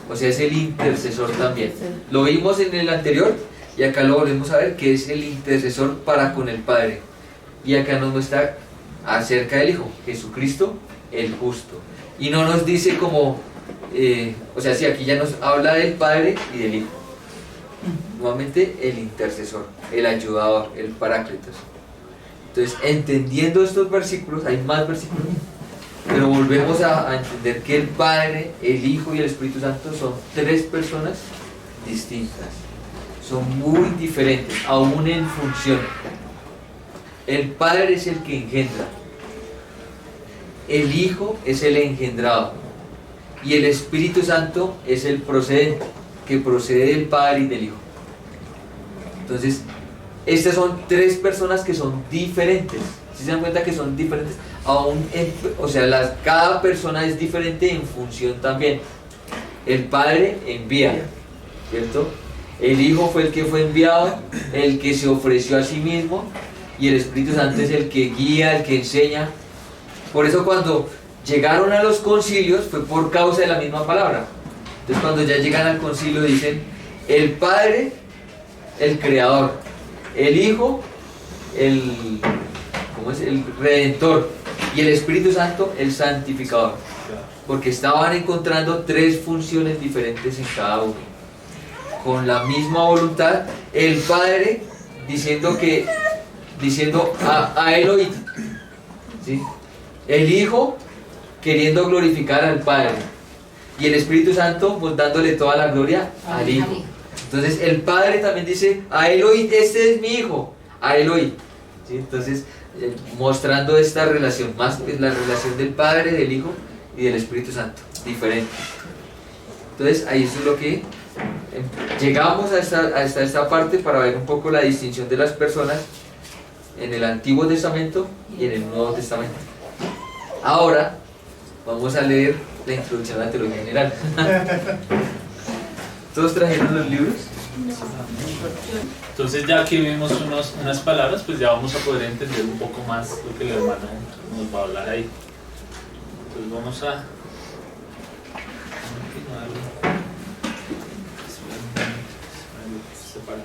O sea, es el intercesor también. Lo vimos en el anterior y acá lo volvemos a ver, que es el intercesor para con el Padre. Y acá nos muestra acerca del Hijo, Jesucristo el justo. Y no nos dice como, o sea, sí, aquí ya nos habla del Padre y del Hijo. Nuevamente el intercesor, el ayudador, el paráclitos. Entonces, entendiendo estos versículos, hay más versículos, pero volvemos a entender que el Padre, el Hijo y el Espíritu Santo son tres personas distintas. Son muy diferentes, aún en función. El Padre es el que engendra, el Hijo es el engendrado y el Espíritu Santo es el procedente, que procede del Padre y del Hijo. Entonces, estas son tres personas que son diferentes. Si se dan cuenta que son diferentes, o sea, cada persona es diferente en función también. El Padre envía, ¿cierto? El Hijo fue el que fue enviado, el que se ofreció a sí mismo, y el Espíritu Santo es el que guía, el que enseña. Por eso cuando llegaron a los concilios fue por causa de la misma palabra. Entonces cuando ya llegan al concilio dicen el Padre, el Creador, el Hijo, el Redentor, y el Espíritu Santo, el Santificador. Porque estaban encontrando tres funciones diferentes en cada uno. Con la misma voluntad, el Padre diciendo a Elohim, ¿sí? El Hijo queriendo glorificar al Padre y el Espíritu Santo pues, dándole toda la gloria al Hijo. Entonces el Padre también dice a Elohim, este es mi Hijo, a Elohim, ¿sí? Entonces mostrando esta relación, más la relación del Padre, del Hijo y del Espíritu Santo, diferente. Entonces ahí es lo que llegamos a esta parte para ver un poco la distinción de las personas en el Antiguo Testamento y en el Nuevo Testamento. Ahora vamos a leer la introducción a la teología general. ¿Todos trajeron los libros? Entonces ya que vimos unas palabras, pues ya vamos a poder entender un poco más lo que el hermano nos va a hablar ahí. Entonces vamos a continuar. Separa.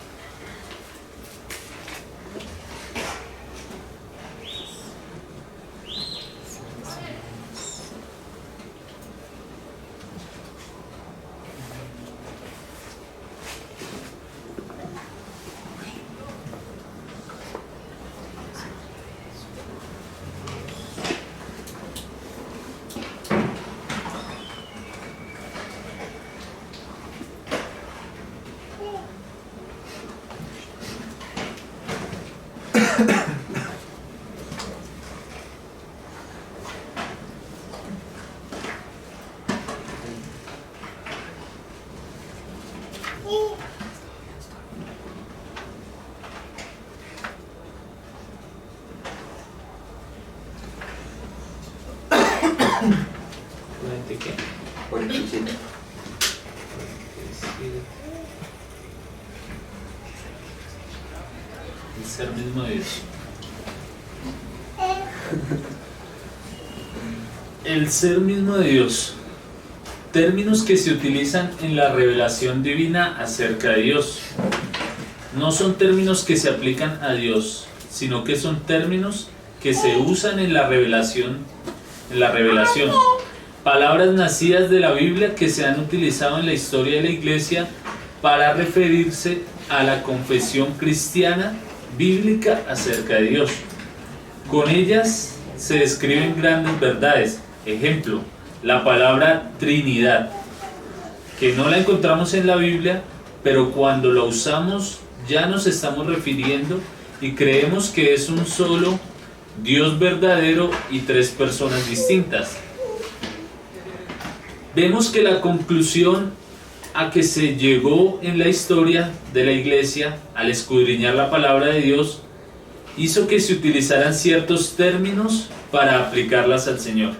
¿Qué? 47. El ser mismo de Dios. El ser mismo de Dios. Términos que se utilizan en la revelación divina acerca de Dios. No son términos que se aplican a Dios, sino que son términos que se usan en la revelación. Palabras nacidas de la Biblia que se han utilizado en la historia de la Iglesia para referirse a la confesión cristiana bíblica acerca de Dios. Con ellas se describen grandes verdades. Ejemplo, la palabra Trinidad, que no la encontramos en la Biblia, pero cuando la usamos ya nos estamos refiriendo y creemos que es un solo Dios verdadero y tres personas distintas. Vemos que la conclusión a que se llegó en la historia de la Iglesia al escudriñar la palabra de Dios hizo que se utilizaran ciertos términos para aplicarlas al Señor.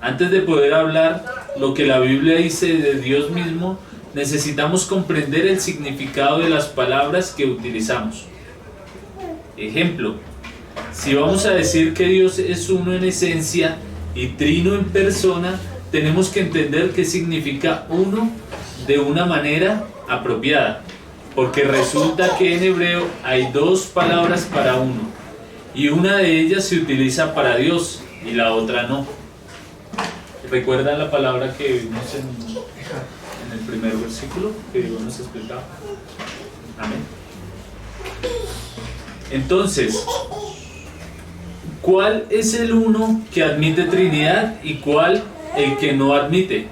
Antes de poder hablar lo que la Biblia dice de Dios mismo, necesitamos comprender el significado de las palabras que utilizamos. Ejemplo, si vamos a decir que Dios es uno en esencia y trino en persona, tenemos que entender qué significa uno de una manera apropiada, porque resulta que en hebreo hay dos palabras para uno, y una de ellas se utiliza para Dios y la otra no. ¿Recuerdan la palabra que vimos en el primer versículo que Dios nos explicaba? Amén. Entonces, ¿cuál es el uno que admite Trinidad y cuál el que no admite?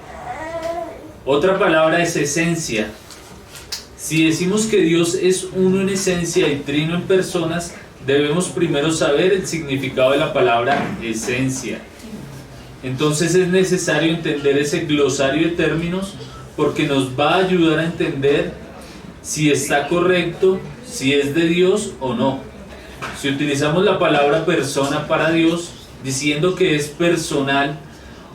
Otra palabra es esencia. Si decimos que Dios es uno en esencia y trino en personas, debemos primero saber el significado de la palabra esencia. Entonces es necesario entender ese glosario de términos porque nos va a ayudar a entender si está correcto, si es de Dios o no. Si utilizamos la palabra persona para Dios, diciendo que es personal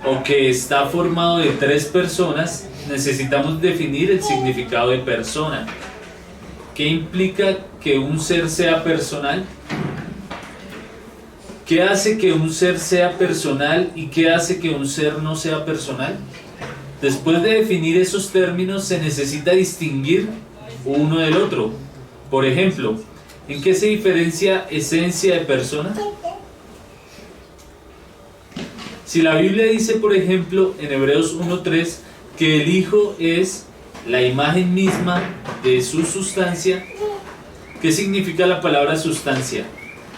o que está formado de tres personas, necesitamos definir el significado de persona. ¿Qué implica que un ser sea personal? ¿Qué hace que un ser sea personal y qué hace que un ser no sea personal? Después de definir esos términos se necesita distinguir uno del otro. Por ejemplo, ¿en qué se diferencia esencia de persona? Si la Biblia dice, por ejemplo, en Hebreos 1:3, que el Hijo es la imagen misma de su sustancia, ¿qué significa la palabra sustancia?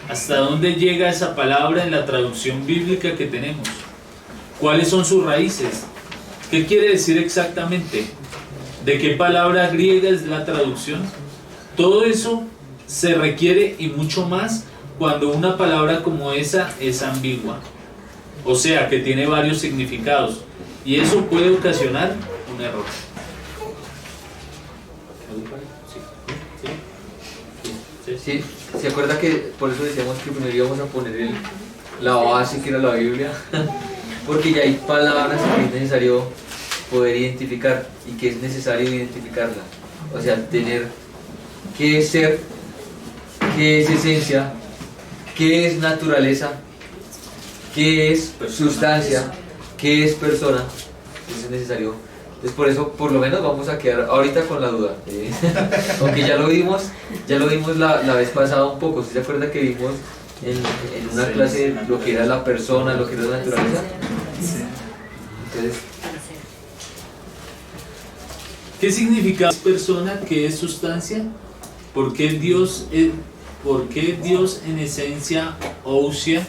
¿Hasta dónde llega esa palabra en la traducción bíblica que tenemos? ¿Cuáles son sus raíces? ¿Qué quiere decir exactamente? ¿De qué palabra griega es la traducción? Todo eso se requiere y mucho más cuando una palabra como esa es ambigua. O sea, que tiene varios significados. Y eso puede ocasionar un error. Sí, ¿se acuerda que por eso decíamos que primero íbamos a poner la base que era la Biblia? Porque ya hay palabras que es necesario poder identificar y que es necesario identificarla. O sea, tener qué es ser, qué es esencia, qué es naturaleza, qué es sustancia, qué es persona. Eso es necesario. Entonces por eso por lo menos vamos a quedar ahorita con la duda. Aunque ya lo vimos la vez pasada un poco. ¿Sí se acuerda que vimos en una clase lo que era la persona, lo que era la naturaleza? Entonces, ¿qué significa persona? ¿Qué es sustancia? ¿Por qué Dios en esencia ousia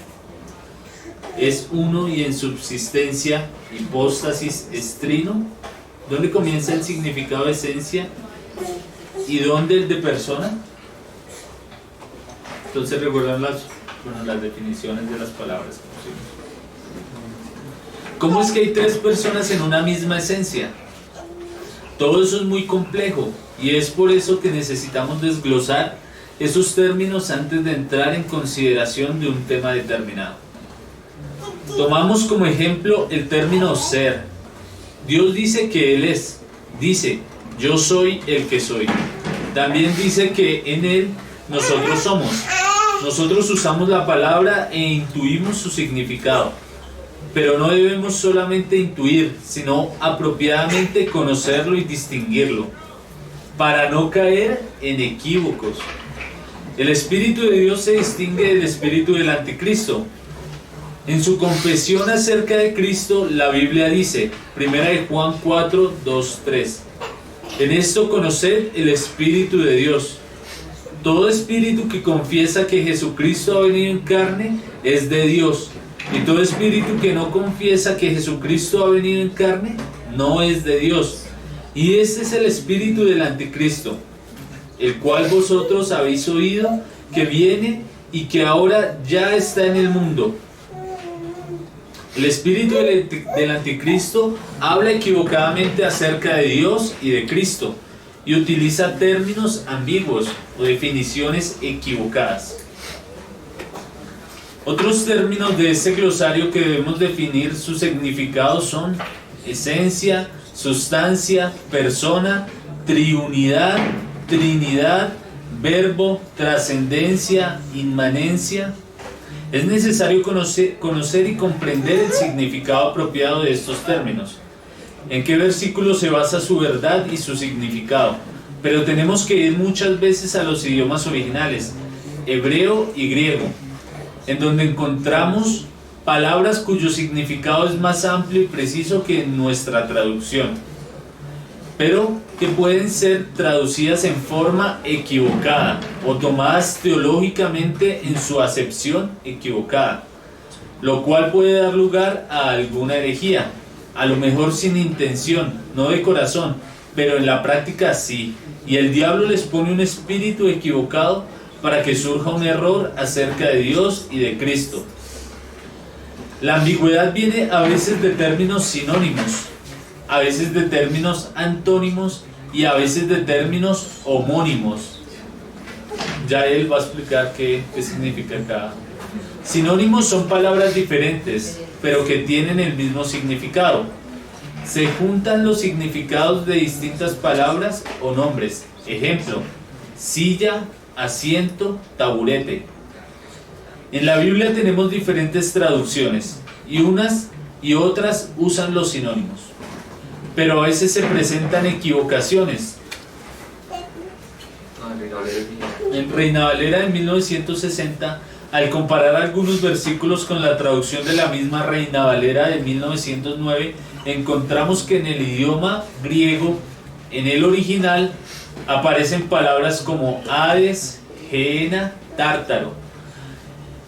es uno y en subsistencia hipóstasis es trino? ¿Dónde comienza el significado de esencia y dónde el de persona? Entonces recuerdan las definiciones de las palabras que pusimos. ¿Cómo es que hay tres personas en una misma esencia? Todo eso es muy complejo y es por eso que necesitamos desglosar esos términos antes de entrar en consideración de un tema determinado. Tomamos como ejemplo el término ser. Dios dice que Él es, dice, yo soy el que soy. También dice que en Él nosotros somos. Nosotros usamos la palabra e intuimos su significado. Pero no debemos solamente intuir, sino apropiadamente conocerlo y distinguirlo, para no caer en equívocos. El Espíritu de Dios se distingue del Espíritu del Anticristo. En su confesión acerca de Cristo, la Biblia dice, 1 Juan 4, 2, 3, en esto conoced el Espíritu de Dios. Todo espíritu que confiesa que Jesucristo ha venido en carne es de Dios. Y todo espíritu que no confiesa que Jesucristo ha venido en carne, no es de Dios. Y este es el espíritu del Anticristo, el cual vosotros habéis oído que viene y que ahora ya está en el mundo. El espíritu del Anticristo habla equivocadamente acerca de Dios y de Cristo, y utiliza términos ambiguos o definiciones equivocadas. Otros términos de ese glosario que debemos definir su significado son esencia, sustancia, persona, triunidad, trinidad, verbo, trascendencia, inmanencia. Es necesario conocer y comprender el significado apropiado de estos términos. En qué versículo se basa su verdad y su significado. Pero tenemos que ir muchas veces a los idiomas originales, hebreo y griego, en donde encontramos palabras cuyo significado es más amplio y preciso que en nuestra traducción, pero que pueden ser traducidas en forma equivocada o tomadas teológicamente en su acepción equivocada, lo cual puede dar lugar a alguna herejía, a lo mejor sin intención, no de corazón, pero en la práctica sí, y el diablo les pone un espíritu equivocado para que surja un error acerca de Dios y de Cristo. La ambigüedad viene a veces de términos sinónimos, a veces de términos antónimos y a veces de términos homónimos. Ya él va a explicar qué significa cada. Sinónimos son palabras diferentes, pero que tienen el mismo significado. Se juntan los significados de distintas palabras o nombres. Ejemplo, silla, asiento, taburete. En la Biblia tenemos diferentes traducciones y unas y otras usan los sinónimos, pero a veces se presentan equivocaciones. En Reina Valera de 1960, al comparar algunos versículos con la traducción de la misma Reina Valera de 1909, encontramos que en el idioma griego, en el original, aparecen palabras como Hades, Gehenna, Tártaro.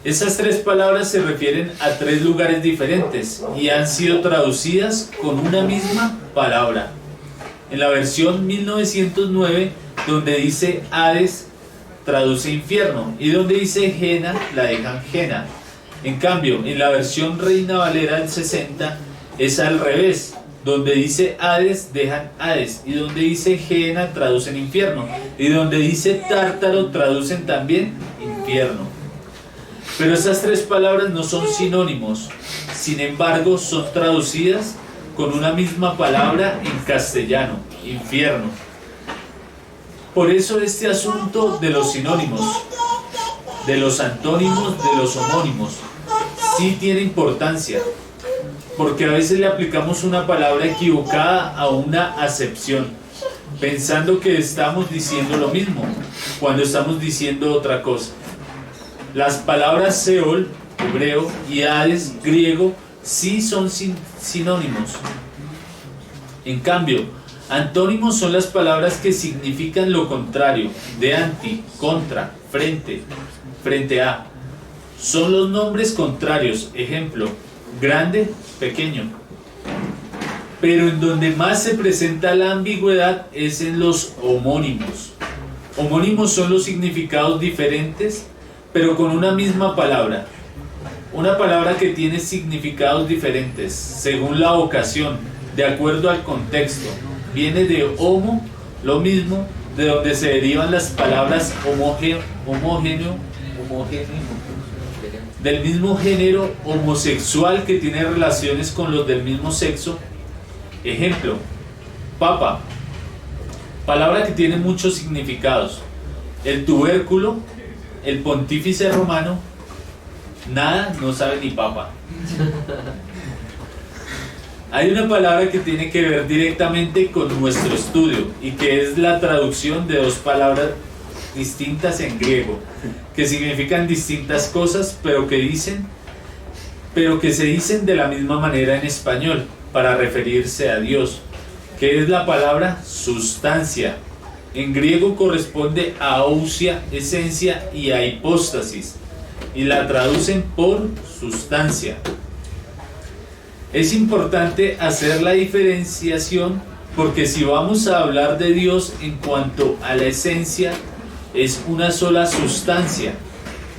Esas tres palabras se refieren a tres lugares diferentes y han sido traducidas con una misma palabra. En la versión 1909, donde dice Hades, traduce infierno, y donde dice Gehenna, la dejan Gena. En cambio, en la versión Reina Valera del 60, es al revés. Donde dice Hades, dejan Hades, y donde dice Gehenna, traducen infierno, y donde dice Tártaro, traducen también infierno. Pero esas tres palabras no son sinónimos, sin embargo son traducidas con una misma palabra en castellano, infierno. Por eso este asunto de los sinónimos, de los antónimos, de los homónimos, sí tiene importancia, porque a veces le aplicamos una palabra equivocada a una acepción, pensando que estamos diciendo lo mismo, cuando estamos diciendo otra cosa. Las palabras Seol, hebreo, y Hades, griego, sí son sinónimos. En cambio, antónimos son las palabras que significan lo contrario, de anti, contra, frente, frente a. Son los nombres contrarios, ejemplo, grande, pequeño. Pero en donde más se presenta la ambigüedad es en los homónimos. Homónimos son los significados diferentes, pero con una misma palabra. Una palabra que tiene significados diferentes, según la ocasión, de acuerdo al contexto. Viene de homo, lo mismo, de donde se derivan las palabras homogéneo, del mismo género, homosexual que tiene relaciones con los del mismo sexo. Ejemplo, papa, palabra que tiene muchos significados. El tubérculo, el pontífice romano, nada, no sabe ni papa. Hay una palabra que tiene que ver directamente con nuestro estudio y que es la traducción de dos palabras distintas en griego, que significan distintas cosas, pero que se dicen de la misma manera en español para referirse a Dios, que es la palabra sustancia. En griego corresponde a ousia, esencia, y a hipóstasis, y la traducen por sustancia. Es importante hacer la diferenciación, porque si vamos a hablar de Dios en cuanto a la esencia, es una sola sustancia,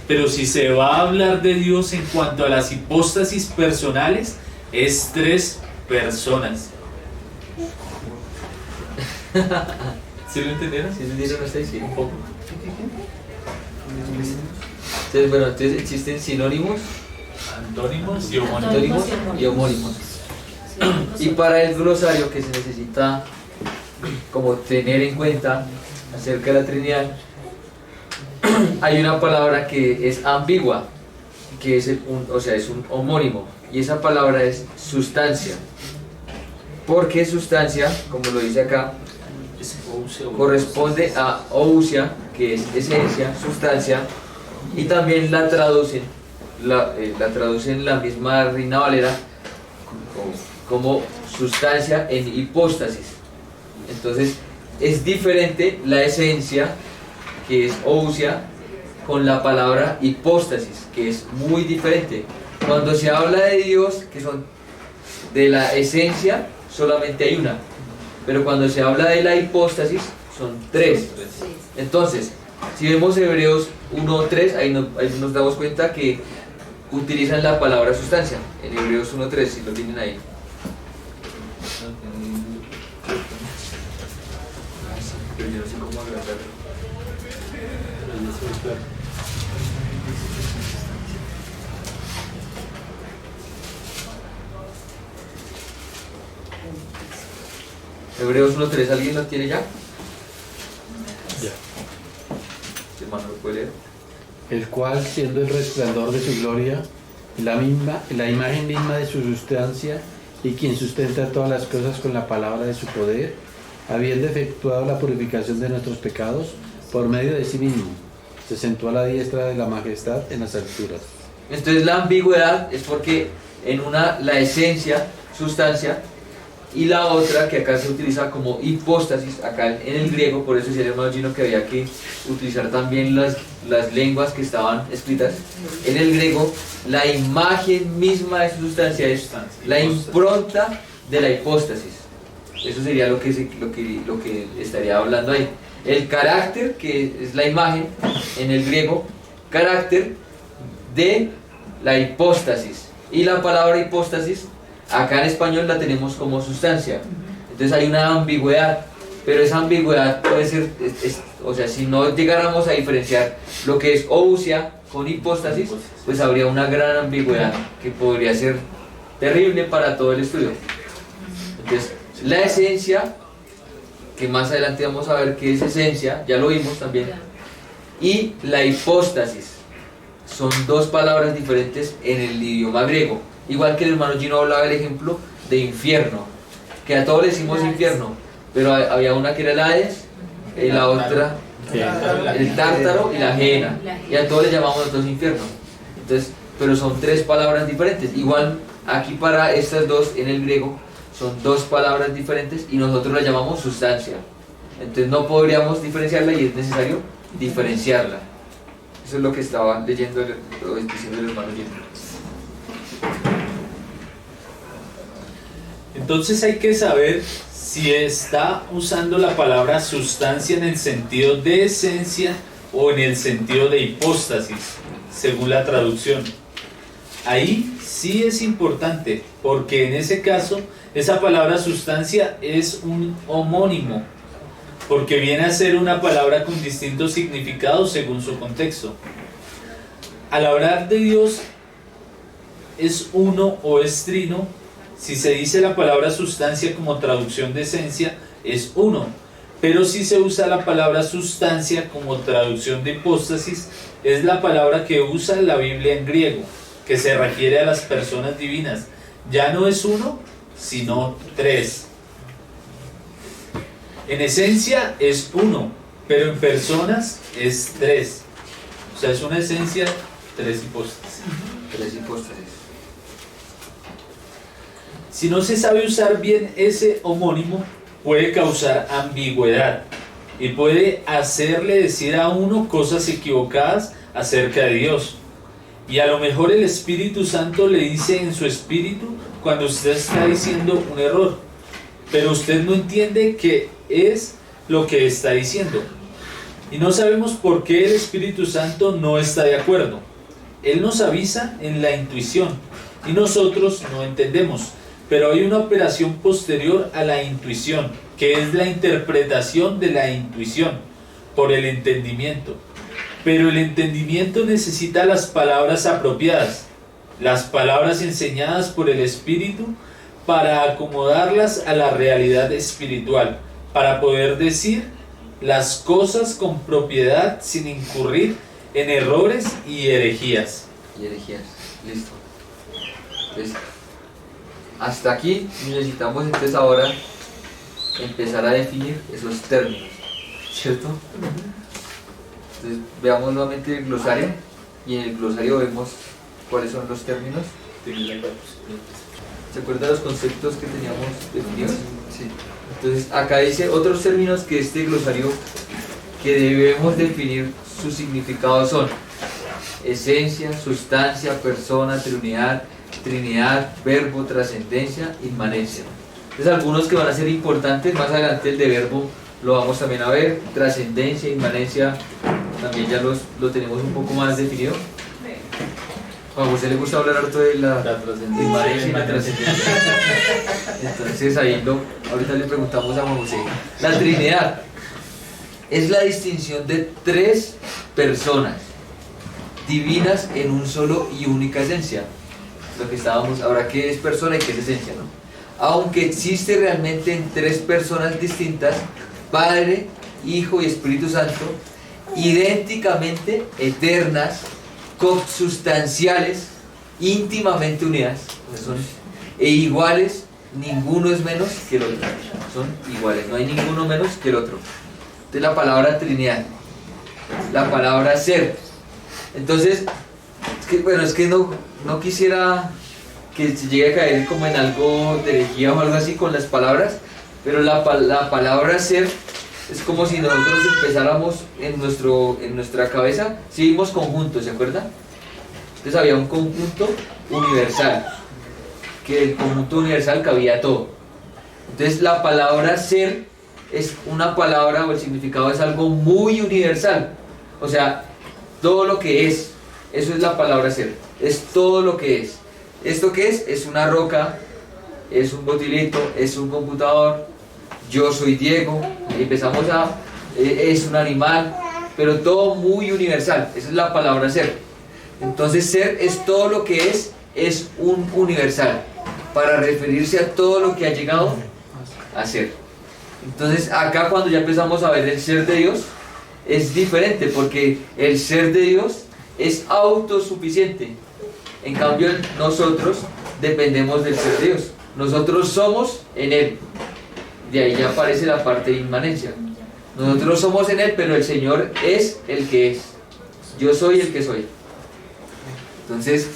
pero si se va a hablar de Dios en cuanto a las hipóstasis personales, es 3 personas. ¿Sí lo entendieron? ¿Sí entendieron hasta ahí? Sí, un poco. Entonces, bueno, entonces existen sinónimos, antónimos y homónimos. antónimos y homónimos. Y para el glosario que se necesita como tener en cuenta acerca de la Trinidad, hay una palabra que es ambigua, que es un homónimo, y esa palabra es sustancia. Porque sustancia, como lo dice acá, corresponde a ousia, que es esencia, sustancia, y también la traducen la misma Reina Valera como sustancia en hipóstasis. Entonces es diferente la esencia, que es ousia, con la palabra hipóstasis, que es muy diferente. Cuando se habla de Dios, que son de la esencia, solamente hay una, pero cuando se habla de la hipóstasis son 3. Entonces, si vemos Hebreos 1:3, ahí nos damos cuenta que utilizan la palabra sustancia en Hebreos 1:3, si lo tienen ahí. Pero yo no sé cómo agrandarlo. Hebreos 1:3, ¿alguien lo tiene ya? Ya. Hermano, ¿lo puede leer? El cual, siendo el resplandor de su gloria, la imagen misma de su sustancia, y quien sustenta todas las cosas con la palabra de su poder, habiendo efectuado la purificación de nuestros pecados por medio de sí mismo, se sentó a la diestra de la majestad en las alturas. Entonces la ambigüedad es porque en una la esencia, sustancia, y la otra que acá se utiliza como hipóstasis, acá en el griego, por eso decía el hermano Gino que había que utilizar también las lenguas que estaban escritas. En el griego, la imagen misma de su sustancia es la impronta de la hipóstasis. Eso sería lo que estaría hablando ahí. El carácter, que es la imagen, en el griego, carácter de la hipóstasis. Y la palabra hipóstasis, acá en español la tenemos como sustancia. Entonces hay una ambigüedad, pero esa ambigüedad puede ser, o sea, si no llegáramos a diferenciar lo que es ousia con hipóstasis, pues habría una gran ambigüedad que podría ser terrible para todo el estudio. Entonces, la esencia, que más adelante vamos a ver que es esencia, ya lo vimos también, y la hipóstasis. Son dos palabras diferentes en el idioma griego. Igual que el hermano Gino hablaba del ejemplo de infierno, que a todos le decimos infierno, pero había una que era el Hades, la otra el Tártaro y la Gehenna, y a todos le llamamos nosotros infierno. Entonces, pero son tres palabras diferentes. Igual aquí para estas dos en el griego son dos palabras diferentes y nosotros la llamamos sustancia. Entonces no podríamos diferenciarla y es necesario diferenciarla. Eso es lo que estaba leyendo diciendo el hermano Gino. Entonces hay que saber si está usando la palabra sustancia en el sentido de esencia o en el sentido de hipóstasis, según la traducción. Ahí sí es importante, porque en ese caso esa palabra sustancia es un homónimo, porque viene a ser una palabra con distintos significados según su contexto. Al hablar de Dios, ¿es uno o es trino? Si se dice la palabra sustancia como traducción de esencia, es uno. Pero si se usa la palabra sustancia como traducción de hipóstasis, es la palabra que usa la Biblia en griego, que se refiere a las personas divinas. Ya no es uno, sino tres. En esencia es uno, pero en personas es tres. O sea, es una esencia, tres hipóstasis. Tres hipóstasis. Si no se sabe usar bien ese homónimo, puede causar ambigüedad y puede hacerle decir a uno cosas equivocadas acerca de Dios. Y a lo mejor el Espíritu Santo le dice en su espíritu cuando usted está diciendo un error, pero usted no entiende qué es lo que está diciendo. Y no sabemos por qué el Espíritu Santo no está de acuerdo. Él nos avisa en la intuición y nosotros no entendemos. Pero hay una operación posterior a la intuición, que es la interpretación de la intuición por el entendimiento. Pero el entendimiento necesita las palabras apropiadas, las palabras enseñadas por el Espíritu, para acomodarlas a la realidad espiritual, para poder decir las cosas con propiedad sin incurrir en errores y herejías. Y herejías, listo. Entonces, hasta aquí necesitamos entonces ahora empezar a definir esos términos, ¿cierto? Entonces veamos nuevamente el glosario y en el glosario vemos cuáles son los términos. ¿Se acuerdan de los conceptos que teníamos definidos? Sí. Entonces acá dice otros términos que este glosario que debemos definir su significado son esencia, sustancia, persona, Trinidad, verbo, trascendencia, inmanencia. Entonces algunos que van a ser importantes, más adelante el de verbo lo vamos también a ver, trascendencia, inmanencia, también ya lo tenemos un poco más definido. A José le gusta hablar harto de la inmanencia y la trascendencia. Entonces ahí ahorita le preguntamos a Juan José. La Trinidad es la distinción de tres personas divinas en un solo y única esencia. Lo que estábamos, ahora qué es persona y qué es esencia, ¿no? Aunque existe realmente en tres personas distintas, Padre, Hijo y Espíritu Santo, idénticamente eternas, consubstanciales, íntimamente unidas, e iguales, ninguno es menos que el otro. Son iguales, no hay ninguno menos que el otro. Entonces la palabra Trinidad, la palabra ser. Entonces, es que no quisiera que se llegue a caer como en algo de herejía o algo así con las palabras, pero la palabra ser es como si nosotros empezáramos en nuestra cabeza, si vimos conjuntos, ¿se acuerdan? Entonces había un conjunto universal, que el conjunto universal cabía todo. Entonces la palabra ser es una palabra, o el significado es algo muy universal, o sea, todo lo que es, eso es la palabra ser, es todo lo que es. ¿Esto qué es? Es una roca, es un botilito, es un computador, yo soy Diego, empezamos es un animal, pero todo muy universal, esa es la palabra ser. Entonces ser es todo lo que es un universal, para referirse a todo lo que ha llegado a ser. Entonces acá cuando ya empezamos a ver el ser de Dios, es diferente porque el ser de Dios es autosuficiente. En cambio nosotros dependemos del ser de Dios. Nosotros somos en Él. De ahí ya aparece la parte de inmanencia. Nosotros somos en Él, pero el Señor es el que es. Yo soy el que soy. Entonces,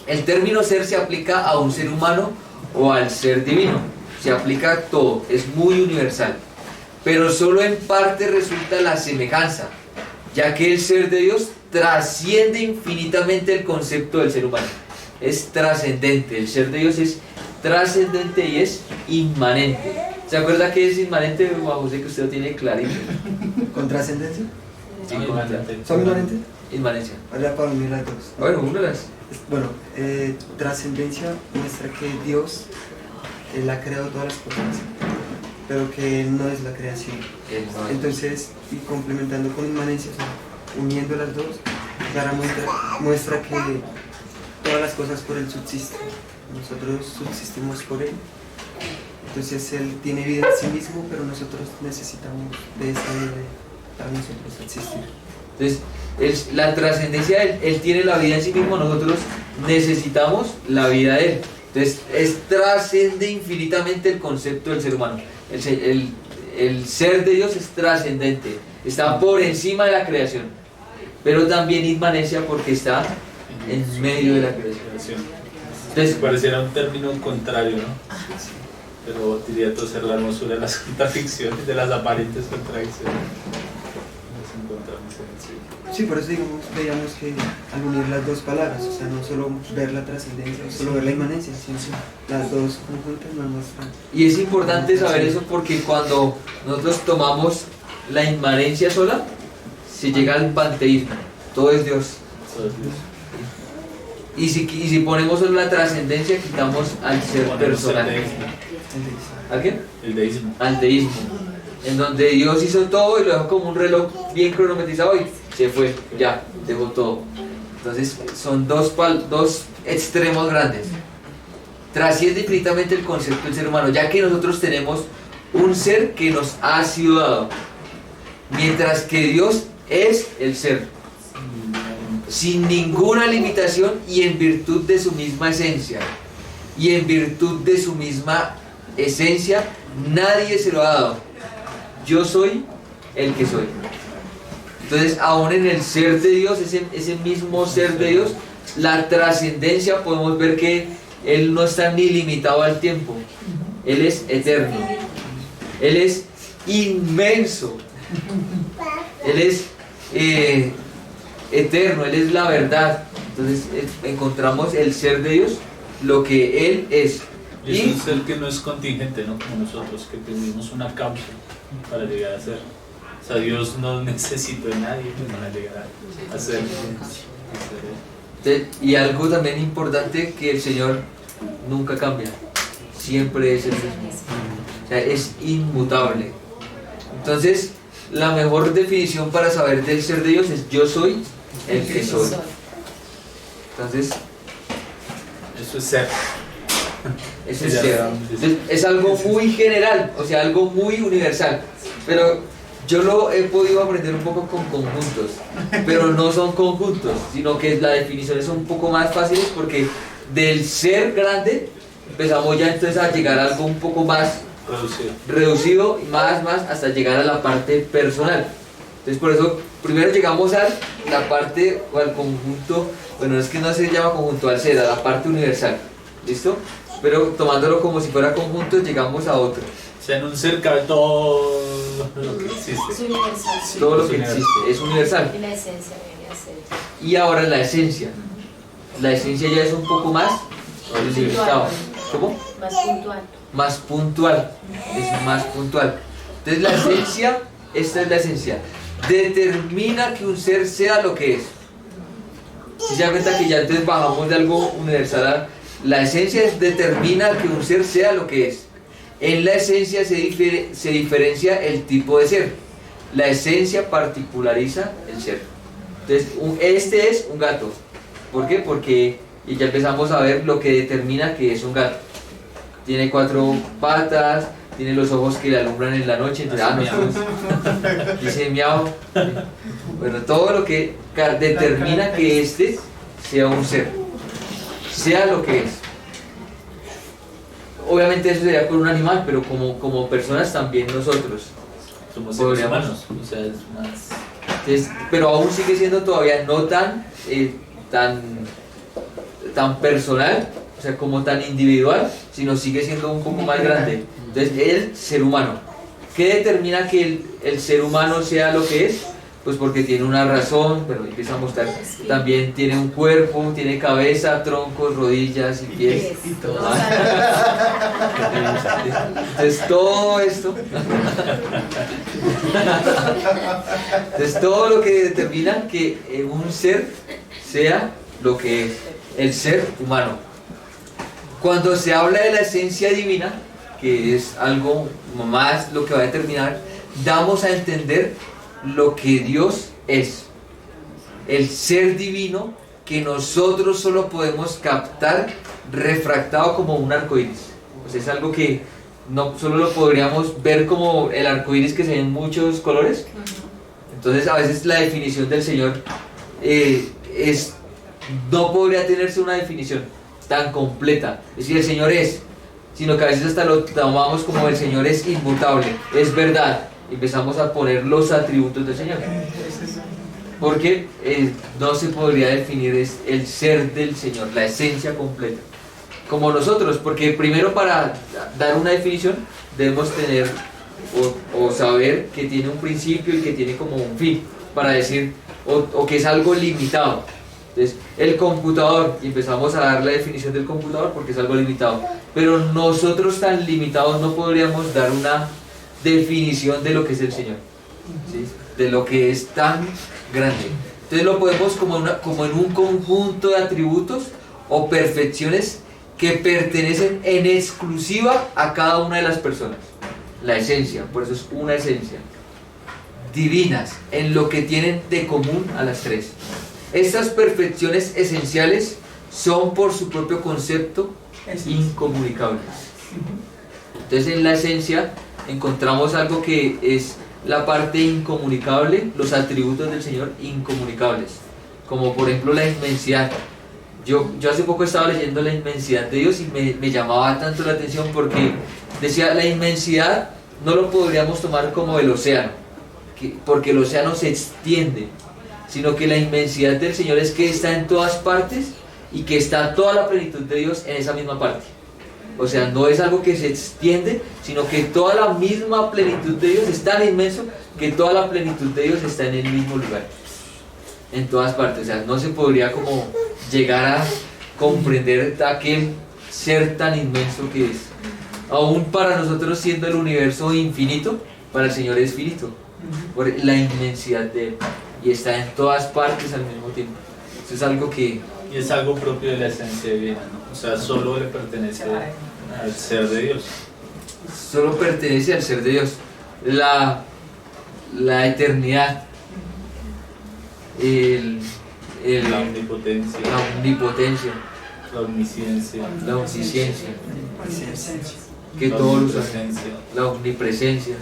el término ser se aplica a un ser humano o al ser divino. Se aplica a todo, es muy universal. Pero solo en parte resulta la semejanza, ya que el ser de Dios trasciende infinitamente el concepto del ser humano. Es trascendente, el ser de Dios es trascendente y es inmanente. ¿Se acuerda que es inmanente, Juan José, que usted lo tiene clarito? ¿Con trascendencia? Sí, inmanente. ¿Son inmanentes? Inmanencia. Ahora para unir las dos. Bueno, únelas. Bueno, trascendencia muestra que Dios, Él ha creado todas las cosas, pero que Él no es la creación. Entonces, y complementando con inmanencia, o sea, uniendo las dos, claramente muestra que todas las cosas por Él subsisten. Nosotros subsistimos por Él. Entonces Él tiene vida en sí mismo, pero nosotros necesitamos de esa vida para nosotros existir. Entonces, la trascendencia de Él tiene la vida en sí mismo, nosotros necesitamos la vida de Él. Entonces, trascende infinitamente el concepto del ser humano. El ser de Dios es trascendente, está por encima de la creación, pero también inmanencia porque está en medio de la creación. Entonces, pareciera un término contrario, ¿no? Pero diría todo ser la hermosura de las contradicciones, de las aparentes contradicciones. Nos encontramos en el cielo. Sí, por eso veíamos que al unir las dos palabras, o sea, no solo ver la trascendencia, no solo ver la inmanencia, sino las dos conjuntas nos muestran. Y es importante saber eso porque cuando nosotros tomamos la inmanencia sola, se llega al panteísmo, todo es Dios. Y si ponemos solo la trascendencia, quitamos al ser personal. ¿A qué? El deísmo. Al deísmo. En donde Dios hizo todo y lo dejó como un reloj bien cronometrizado y se fue, ya, dejó todo. Entonces son dos extremos grandes. Trasciende infinitamente el concepto del ser humano, ya que nosotros tenemos un ser que nos ha sido dado, mientras que Dios es el ser, sin ninguna limitación y en virtud de su misma esencia. Y en virtud de su misma esencia, nadie se lo ha dado. Yo soy el que soy. Entonces, aún en el ser de Dios, ese mismo ser de Dios, la trascendencia, podemos ver que Él no está ni limitado al tiempo. Él es eterno. Él es inmenso. Él es eterno, Él es la verdad. Entonces encontramos el ser de Dios, lo que Él es. Y es un ser que no es contingente, ¿no? Como nosotros, que tenemos una causa para llegar a ser. O sea, Dios no necesita de nadie para llegar a ser. Y algo también importante, que el Señor nunca cambia, siempre es el mismo. O sea, es inmutable. Entonces, la mejor definición para saber del ser de Dios es: yo soy el que soy. Entonces, eso es ser. Eso es ser. Entonces, es algo muy general, o sea, algo muy universal. Pero yo lo he podido aprender un poco con conjuntos, pero no son conjuntos, sino que las definiciones son un poco más fáciles, porque del ser grande empezamos ya entonces a llegar a algo un poco más reducido, y más hasta llegar a la parte personal. Entonces, por eso primero llegamos a la parte o al conjunto, bueno, es que no se llama conjunto, al ser, a la parte universal. ¿Listo? Pero tomándolo como si fuera conjunto, llegamos a otro. O sea, en un ser cabe todo lo que existe. Es universal. Todo lo que existe es universal. Y la esencia viene a ser. Y ahora la esencia. La esencia ya es un poco más limitado. ¿Cómo? Más puntual. Más puntual. Es más puntual. Entonces la esencia, esta es la esencia, determina que un ser sea lo que es. Si se dan cuenta que ya entonces bajamos de algo universal a la esencia, determina que un ser sea lo que es. En la esencia se diferencia el tipo de ser. La esencia particulariza el ser. Entonces, este es un gato. ¿Por qué? Porque y ya empezamos a ver lo que determina que es un gato. Tiene 4 patas, tiene los ojos que le alumbran en la noche, entonces, dice miau. Bueno, todo lo que determina que este sea un ser, sea lo que es. Obviamente eso sería por un animal, pero como personas también nosotros somos seres podríamos, humanos, o sea, es más... entonces, pero aún sigue siendo todavía no tan personal, o sea, como tan individual, sino sigue siendo un poco más grande. Entonces, el ser humano. ¿Qué determina que el ser humano sea lo que es? Pues porque tiene una razón, pero empieza a mostrar, también tiene un cuerpo, tiene cabeza, troncos, rodillas y pies. Entonces todo esto, entonces todo lo que determina que un ser sea lo que es, el ser humano. Cuando se habla de la esencia divina, que es algo más lo que va a determinar, damos a entender lo que Dios es, el ser divino que nosotros solo podemos captar refractado como un arco iris. O sea, es algo que no solo lo podríamos ver como el arco iris que se ve en muchos colores. Entonces a veces la definición del Señor no podría tenerse una definición tan completa. Es decir, el Señor es, sino que a veces hasta lo tomamos como el Señor es inmutable, es verdad. Empezamos a poner los atributos del Señor, porque no se podría definir el ser del Señor, la esencia completa, como nosotros, porque primero para dar una definición debemos tener o saber que tiene un principio y que tiene como un fin, para decir, o que es algo limitado. Entonces, el computador, y empezamos a dar la definición del computador porque es algo limitado, pero nosotros tan limitados no podríamos dar una definición de lo que es el Señor, ¿sí? De lo que es tan grande. Entonces lo podemos como en un conjunto de atributos o perfecciones que pertenecen en exclusiva a cada una de las personas. La esencia, por eso es una esencia. Divinas, en lo que tienen de común a las tres. Estas perfecciones esenciales son por su propio concepto incomunicables. Entonces en la esencia encontramos algo que es la parte incomunicable, los atributos del Señor incomunicables, como por ejemplo la inmensidad. Yo hace poco estaba leyendo la inmensidad de Dios y me llamaba tanto la atención porque decía, la inmensidad no lo podríamos tomar como el océano, porque el océano se extiende, sino que la inmensidad del Señor es que está en todas partes y que está toda la plenitud de Dios en esa misma parte. O sea, no es algo que se extiende, sino que toda la misma plenitud de Dios es tan inmenso que toda la plenitud de Dios está en el mismo lugar, en todas partes. O sea, no se podría como llegar a comprender aquel ser tan inmenso que es. Aún para nosotros siendo el universo infinito, para el Señor es finito, por la inmensidad de Él, y está en todas partes al mismo tiempo. Eso es algo que... Y es algo propio de la esencia divina, ¿no? O sea, solo le pertenece al ser de Dios. Solo pertenece al ser de Dios. La eternidad, la omnipotencia, la omnisciencia, que todos lo saben, la omnipresencia.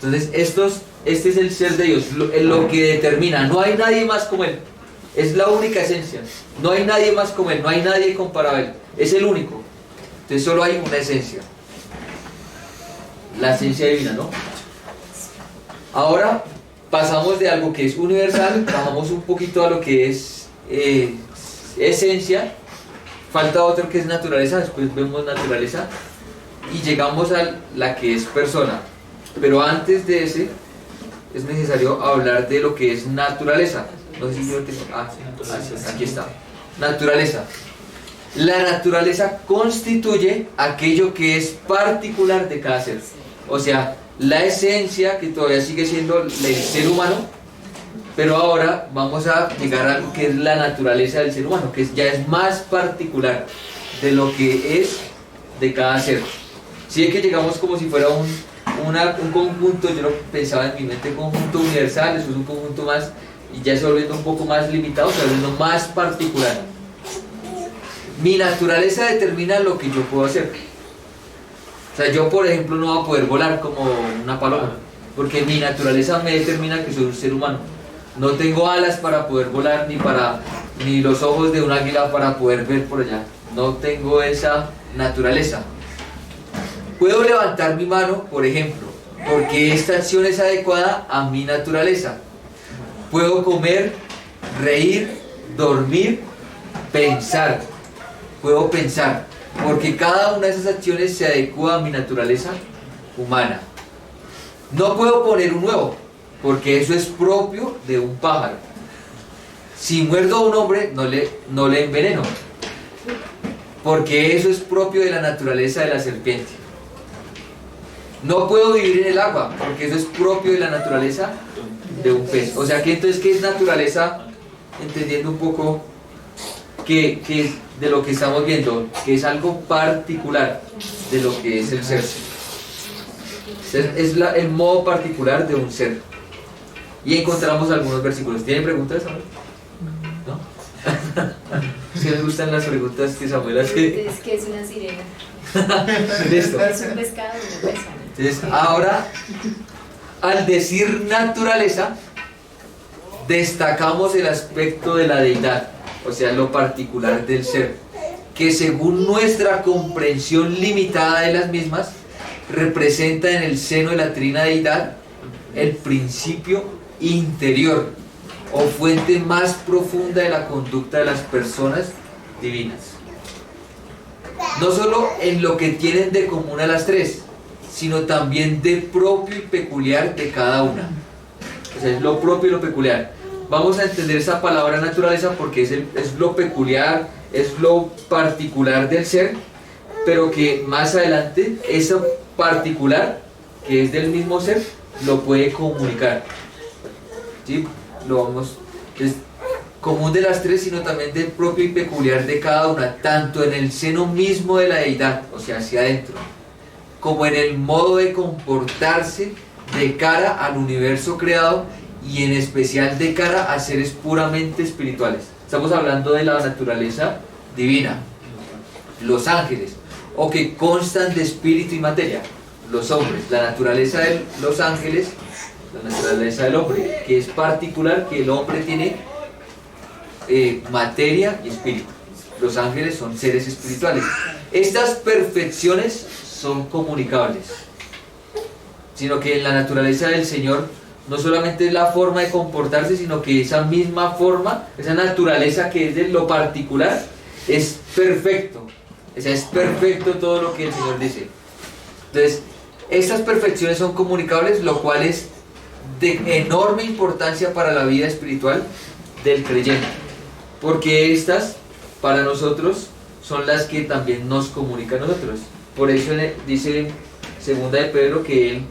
Entonces este es el ser de Dios, lo que determina. No hay nadie más como Él. Es la única esencia. No hay nadie más como Él, no hay nadie comparado a Él. Es el único. Entonces solo hay una esencia. La esencia divina, ¿no? Ahora pasamos de algo que es universal, bajamos un poquito a lo que es esencia. Falta otro que es naturaleza, después vemos naturaleza. Y llegamos a la que es persona. Pero antes de ese, es necesario hablar de lo que es naturaleza. No sé si yo tengo... aquí está. Naturaleza. La naturaleza constituye aquello que es particular de cada ser. O sea, la esencia, que todavía sigue siendo el ser humano, pero ahora vamos a llegar a algo que es la naturaleza del ser humano, que ya es más particular de lo que es de cada ser. Si es que llegamos como si fuera un conjunto, yo lo pensaba en mi mente, conjunto universal, eso es un conjunto más, y ya se volviendo un poco más limitado, se volviendo más particular. Mi naturaleza determina lo que yo puedo hacer. sea, yo por ejemplo no voy a poder volar como una paloma, porque mi naturaleza me determina que soy un ser humano. No tengo alas para poder volar, ni los ojos de un águila para poder ver por allá. No tengo esa naturaleza. Puedo levantar mi mano, por ejemplo, porque esta acción es adecuada a mi naturaleza. Puedo comer, reír, dormir, pensar. Puedo pensar, porque cada una de esas acciones se adecua a mi naturaleza humana. No puedo poner un huevo, porque eso es propio de un pájaro. Si muerdo a un hombre, no le enveneno, porque eso es propio de la naturaleza de la serpiente. No puedo vivir en el agua, porque eso es propio de la naturaleza de un pez. O sea que entonces, ¿qué es naturaleza? Entendiendo un poco que de lo que estamos viendo, que es algo particular de lo que es el ser. Es el modo particular de un ser. Y encontramos algunos versículos. ¿Tienen preguntas, Samuel? ¿No? Si les gustan las preguntas que Samuel hace. Es que es una sirena. Listo. Es un pescado, una pesa. Entonces, ahora, al decir naturaleza, destacamos el aspecto de la deidad, o sea, lo particular del ser, que según nuestra comprensión limitada de las mismas, representa en el seno de la trina deidad el principio interior o fuente más profunda de la conducta de las personas divinas. No solo en lo que tienen de común a las tres, sino también de propio y peculiar de cada una. O sea, es lo propio y lo peculiar. Vamos a entender esa palabra naturaleza porque es lo peculiar, es lo particular del ser, pero que más adelante eso particular, que es del mismo ser, lo puede comunicar. ¿Sí? Es común de las tres, sino también del propio y peculiar de cada una, tanto en el seno mismo de la deidad, o sea, hacia adentro, como en el modo de comportarse de cara al universo creado y en especial de cara a seres puramente espirituales. Estamos hablando de la naturaleza divina, los ángeles, o que constan de espíritu y materia, los hombres, la naturaleza de los ángeles, la naturaleza del hombre, que es particular, que el hombre tiene materia y espíritu. Los ángeles son seres espirituales. Estas perfecciones son comunicables, sino que en la naturaleza del Señor no solamente es la forma de comportarse, sino que esa misma forma, esa naturaleza que es de lo particular, es perfecto. O sea, es perfecto todo lo que el Señor dice. Entonces, estas perfecciones son comunicables, lo cual es de enorme importancia para la vida espiritual del creyente, porque estas, para nosotros, son las que también nos comunican a nosotros. Por eso dice segunda de Pedro que Él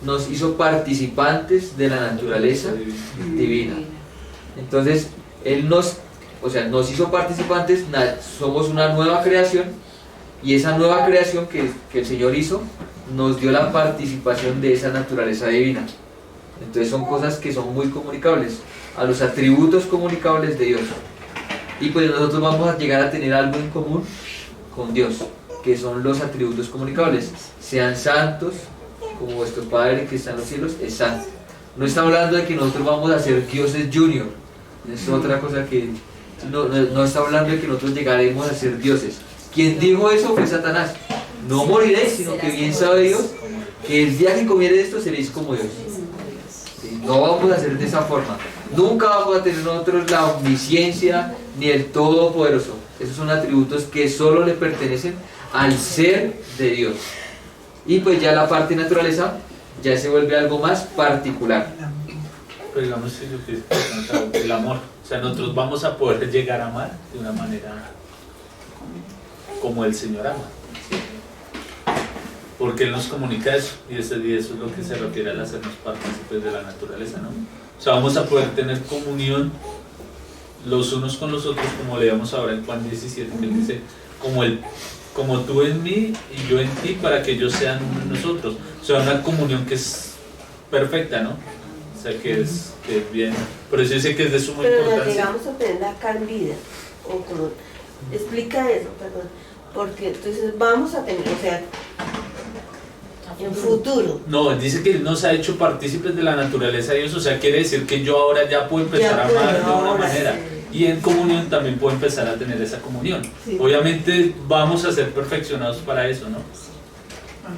nos hizo participantes de la naturaleza divina. Entonces, Él nos hizo participantes, somos una nueva creación, y esa nueva creación que el Señor hizo, nos dio la participación de esa naturaleza divina. Entonces son cosas que son muy comunicables, a los atributos comunicables de Dios. Y pues nosotros vamos a llegar a tener algo en común con Dios, que son los atributos comunicables. Sean santos, como vuestro Padre que está en los cielos es santo. No está hablando de que nosotros vamos a ser dioses junior, es otra cosa que... No está hablando de que nosotros llegaremos a ser dioses. Quien dijo eso fue Satanás. No moriréis, sino que bien sabe Dios que el día que comiere esto seréis como Dios. ¿Sí? No vamos a ser de esa forma. Nunca vamos a tener nosotros la omnisciencia ni el todopoderoso. Esos son atributos que solo le pertenecen al ser de Dios. Y pues ya la parte naturaleza ya se vuelve algo más particular. Pero digamos que el amor, o sea, nosotros vamos a poder llegar a amar de una manera como el Señor ama, ¿sí? Porque Él nos comunica eso, y eso es lo que se refiere al hacernos partícipes de la naturaleza, ¿no? O sea, vamos a poder tener comunión los unos con los otros, como leíamos ahora en Juan 17, que Él dice, como tú en mí y yo en ti, para que ellos sean uno en nosotros. O sea, una comunión que es perfecta, ¿no? O sea, que es bien. Por eso dice que es de suma importancia. Pero llegamos a tener acá en vida, o como, explica eso, perdón. Porque entonces vamos a tener, o sea, en futuro. No, dice que Él nos ha hecho partícipes de la naturaleza de Dios, o sea, quiere decir que yo ahora ya puedo empezar a amar de una manera. Y en comunión también puedo empezar a tener esa comunión. Sí. Obviamente vamos a ser perfeccionados para eso, ¿no?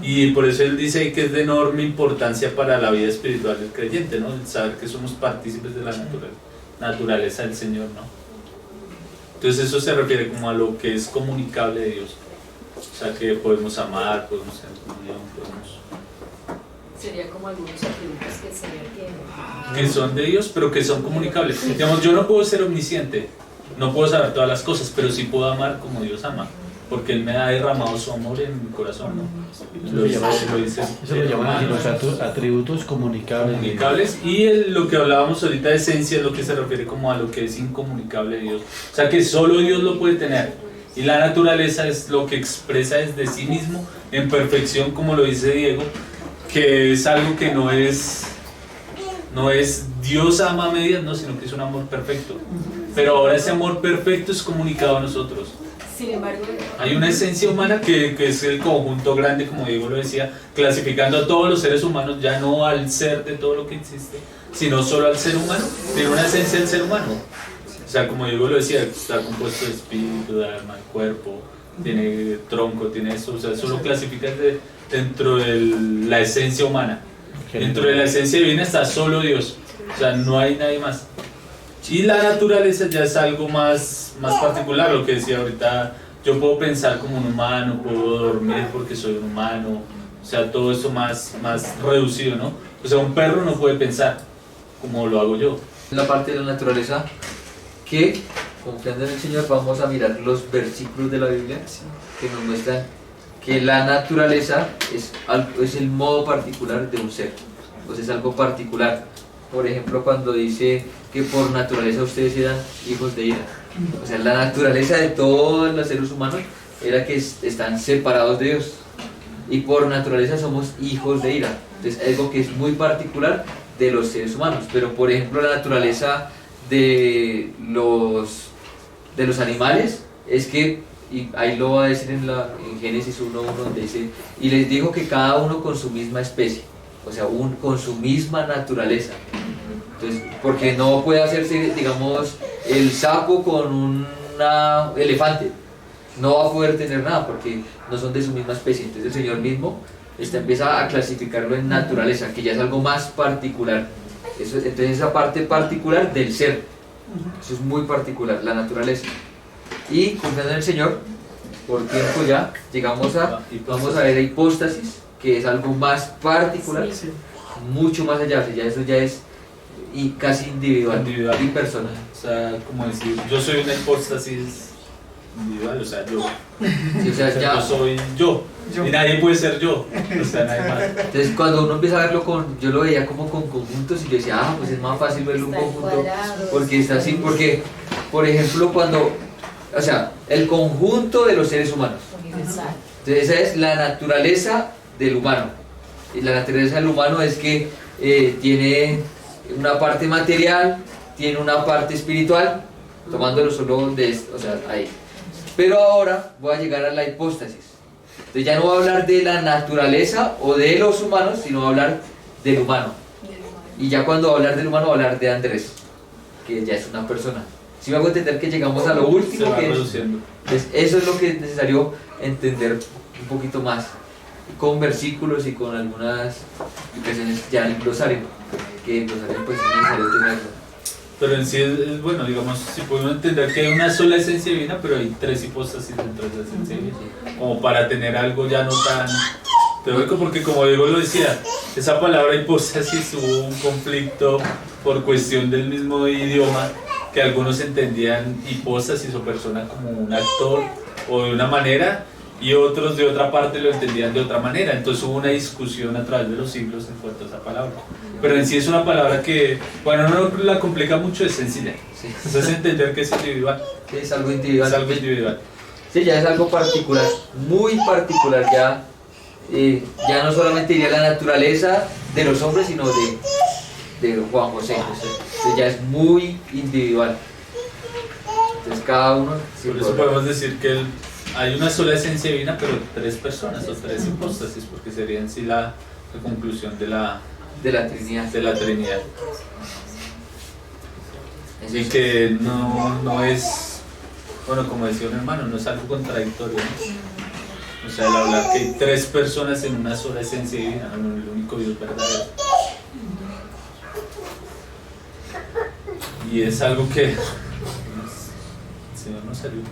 Y por eso Él dice que es de enorme importancia para la vida espiritual del creyente, ¿no? El saber que somos partícipes de la naturaleza del Señor, ¿no? Entonces eso se refiere como a lo que es comunicable de Dios. O sea, que podemos amar, podemos tener comunión, podemos... Sería como algunos atributos que el Señor tiene. Que son de Dios, pero que son comunicables. Digamos, yo no puedo ser omnisciente, no puedo saber todas las cosas, pero sí puedo amar como Dios ama, porque Él me ha derramado su amor en mi corazón, ¿no? Eso lo llaman así, los atributos comunicables. Y lo que hablábamos ahorita de esencia es lo que se refiere como a lo que es incomunicable de Dios. O sea, que solo Dios lo puede tener. Y la naturaleza es lo que expresa desde sí mismo en perfección, como lo dice Diego, que es algo que no es Dios ama a medias, no, sino que es un amor perfecto. Pero ahora ese amor perfecto es comunicado a nosotros. Sin embargo, Hay una esencia humana que es el conjunto grande, como Diego lo decía, clasificando a todos los seres humanos, ya no al ser de todo lo que existe, sino solo al ser humano. Tiene una esencia del ser humano. O sea, como Diego lo decía, está compuesto de espíritu, de alma, de cuerpo, tiene tronco, tiene eso, o sea, eso lo clasifica dentro de la esencia humana. Dentro de la esencia divina está solo Dios, o sea, no hay nadie más. Y la naturaleza ya es algo más particular, lo que decía ahorita, yo puedo pensar como un humano, puedo dormir porque soy un humano, o sea, todo eso más reducido, ¿no? O sea, un perro no puede pensar como lo hago yo. La parte de la naturaleza que, confiando en el Señor, vamos a mirar los versículos de la Biblia que nos muestran que la naturaleza es el modo particular de un ser, pues es algo particular. Por ejemplo, cuando dice que por naturaleza ustedes eran hijos de ira, o sea, la naturaleza de todos los seres humanos era que están separados de Dios, y por naturaleza somos hijos de ira. Entonces es algo que es muy particular de los seres humanos. Pero por ejemplo, la naturaleza de los animales es que, y ahí lo va a decir en Génesis 1:1, donde dice, y les dijo que cada uno con su misma especie, o sea, con su misma naturaleza. Entonces, porque no puede hacerse, digamos, el sapo con un elefante, no va a poder tener nada porque no son de su misma especie. Entonces el Señor mismo empieza a clasificarlo en naturaleza, que ya es algo más particular. Entonces esa parte particular del ser, eso es muy particular, la naturaleza. Y confiando en el Señor, por tiempo ya llegamos vamos a ver la hipóstasis, que es algo más particular, mucho más allá, o sea, ya eso ya es casi individual y personal. O sea, como decir, yo soy una hipóstasis individual, o sea, yo. Sí, o sea, ya, yo soy yo, y nadie puede ser yo, o sea, nadie más. Entonces cuando uno empieza a verlo yo lo veía como con conjuntos y yo decía, pues es más fácil verlo un conjunto, porque está así, porque, por ejemplo, o sea, el conjunto de los seres humanos. Entonces esa es la naturaleza del humano. Y la naturaleza del humano es que tiene una parte material, tiene una parte espiritual, tomándolo solo o sea, ahí. Pero ahora voy a llegar a la hipóstasis. Entonces ya no voy a hablar de la naturaleza o de los humanos, sino voy a hablar del humano. Y ya cuando voy a hablar del humano, voy a hablar de Andrés, que ya es una persona. Si me hago entender que llegamos a lo último, que es, eso es lo que es necesario entender un poquito más, con versículos y con algunas explicaciones ya en el glosario, que el glosario pues es necesario tenerlo. Pero en sí es bueno, digamos, si podemos entender que hay una sola esencia divina, pero hay tres hipóstasis dentro de esa esencia divina, como para tener algo ya no tan teórico, porque como Diego lo decía, esa palabra hipóstasis hubo un conflicto por cuestión del mismo idioma, que algunos entendían hipóstasis o persona como un actor o de una manera, y otros de otra parte lo entendían de otra manera. Entonces hubo una discusión a través de los siglos en cuanto a esa palabra. Pero en sí es una palabra que, bueno, no la complica mucho, es sencilla. Sí. Es entender que es individual. Sí, es algo individual. Es algo individual. Sí, ya es algo particular, muy particular. Ya no solamente diría la naturaleza de los hombres, sino de Juan José. Entonces ya es muy individual. Entonces cada uno... Por eso podemos decir que él hay una sola esencia divina, pero tres personas o tres hipóstasis, porque sería en sí la conclusión de la Trinidad. Trinidad. Y que no es, bueno, como decía un hermano, no es algo contradictorio, ¿no? O sea, el hablar que hay tres personas en una sola esencia divina, no, el único Dios verdadero. Y es algo que el Señor nos ayuda.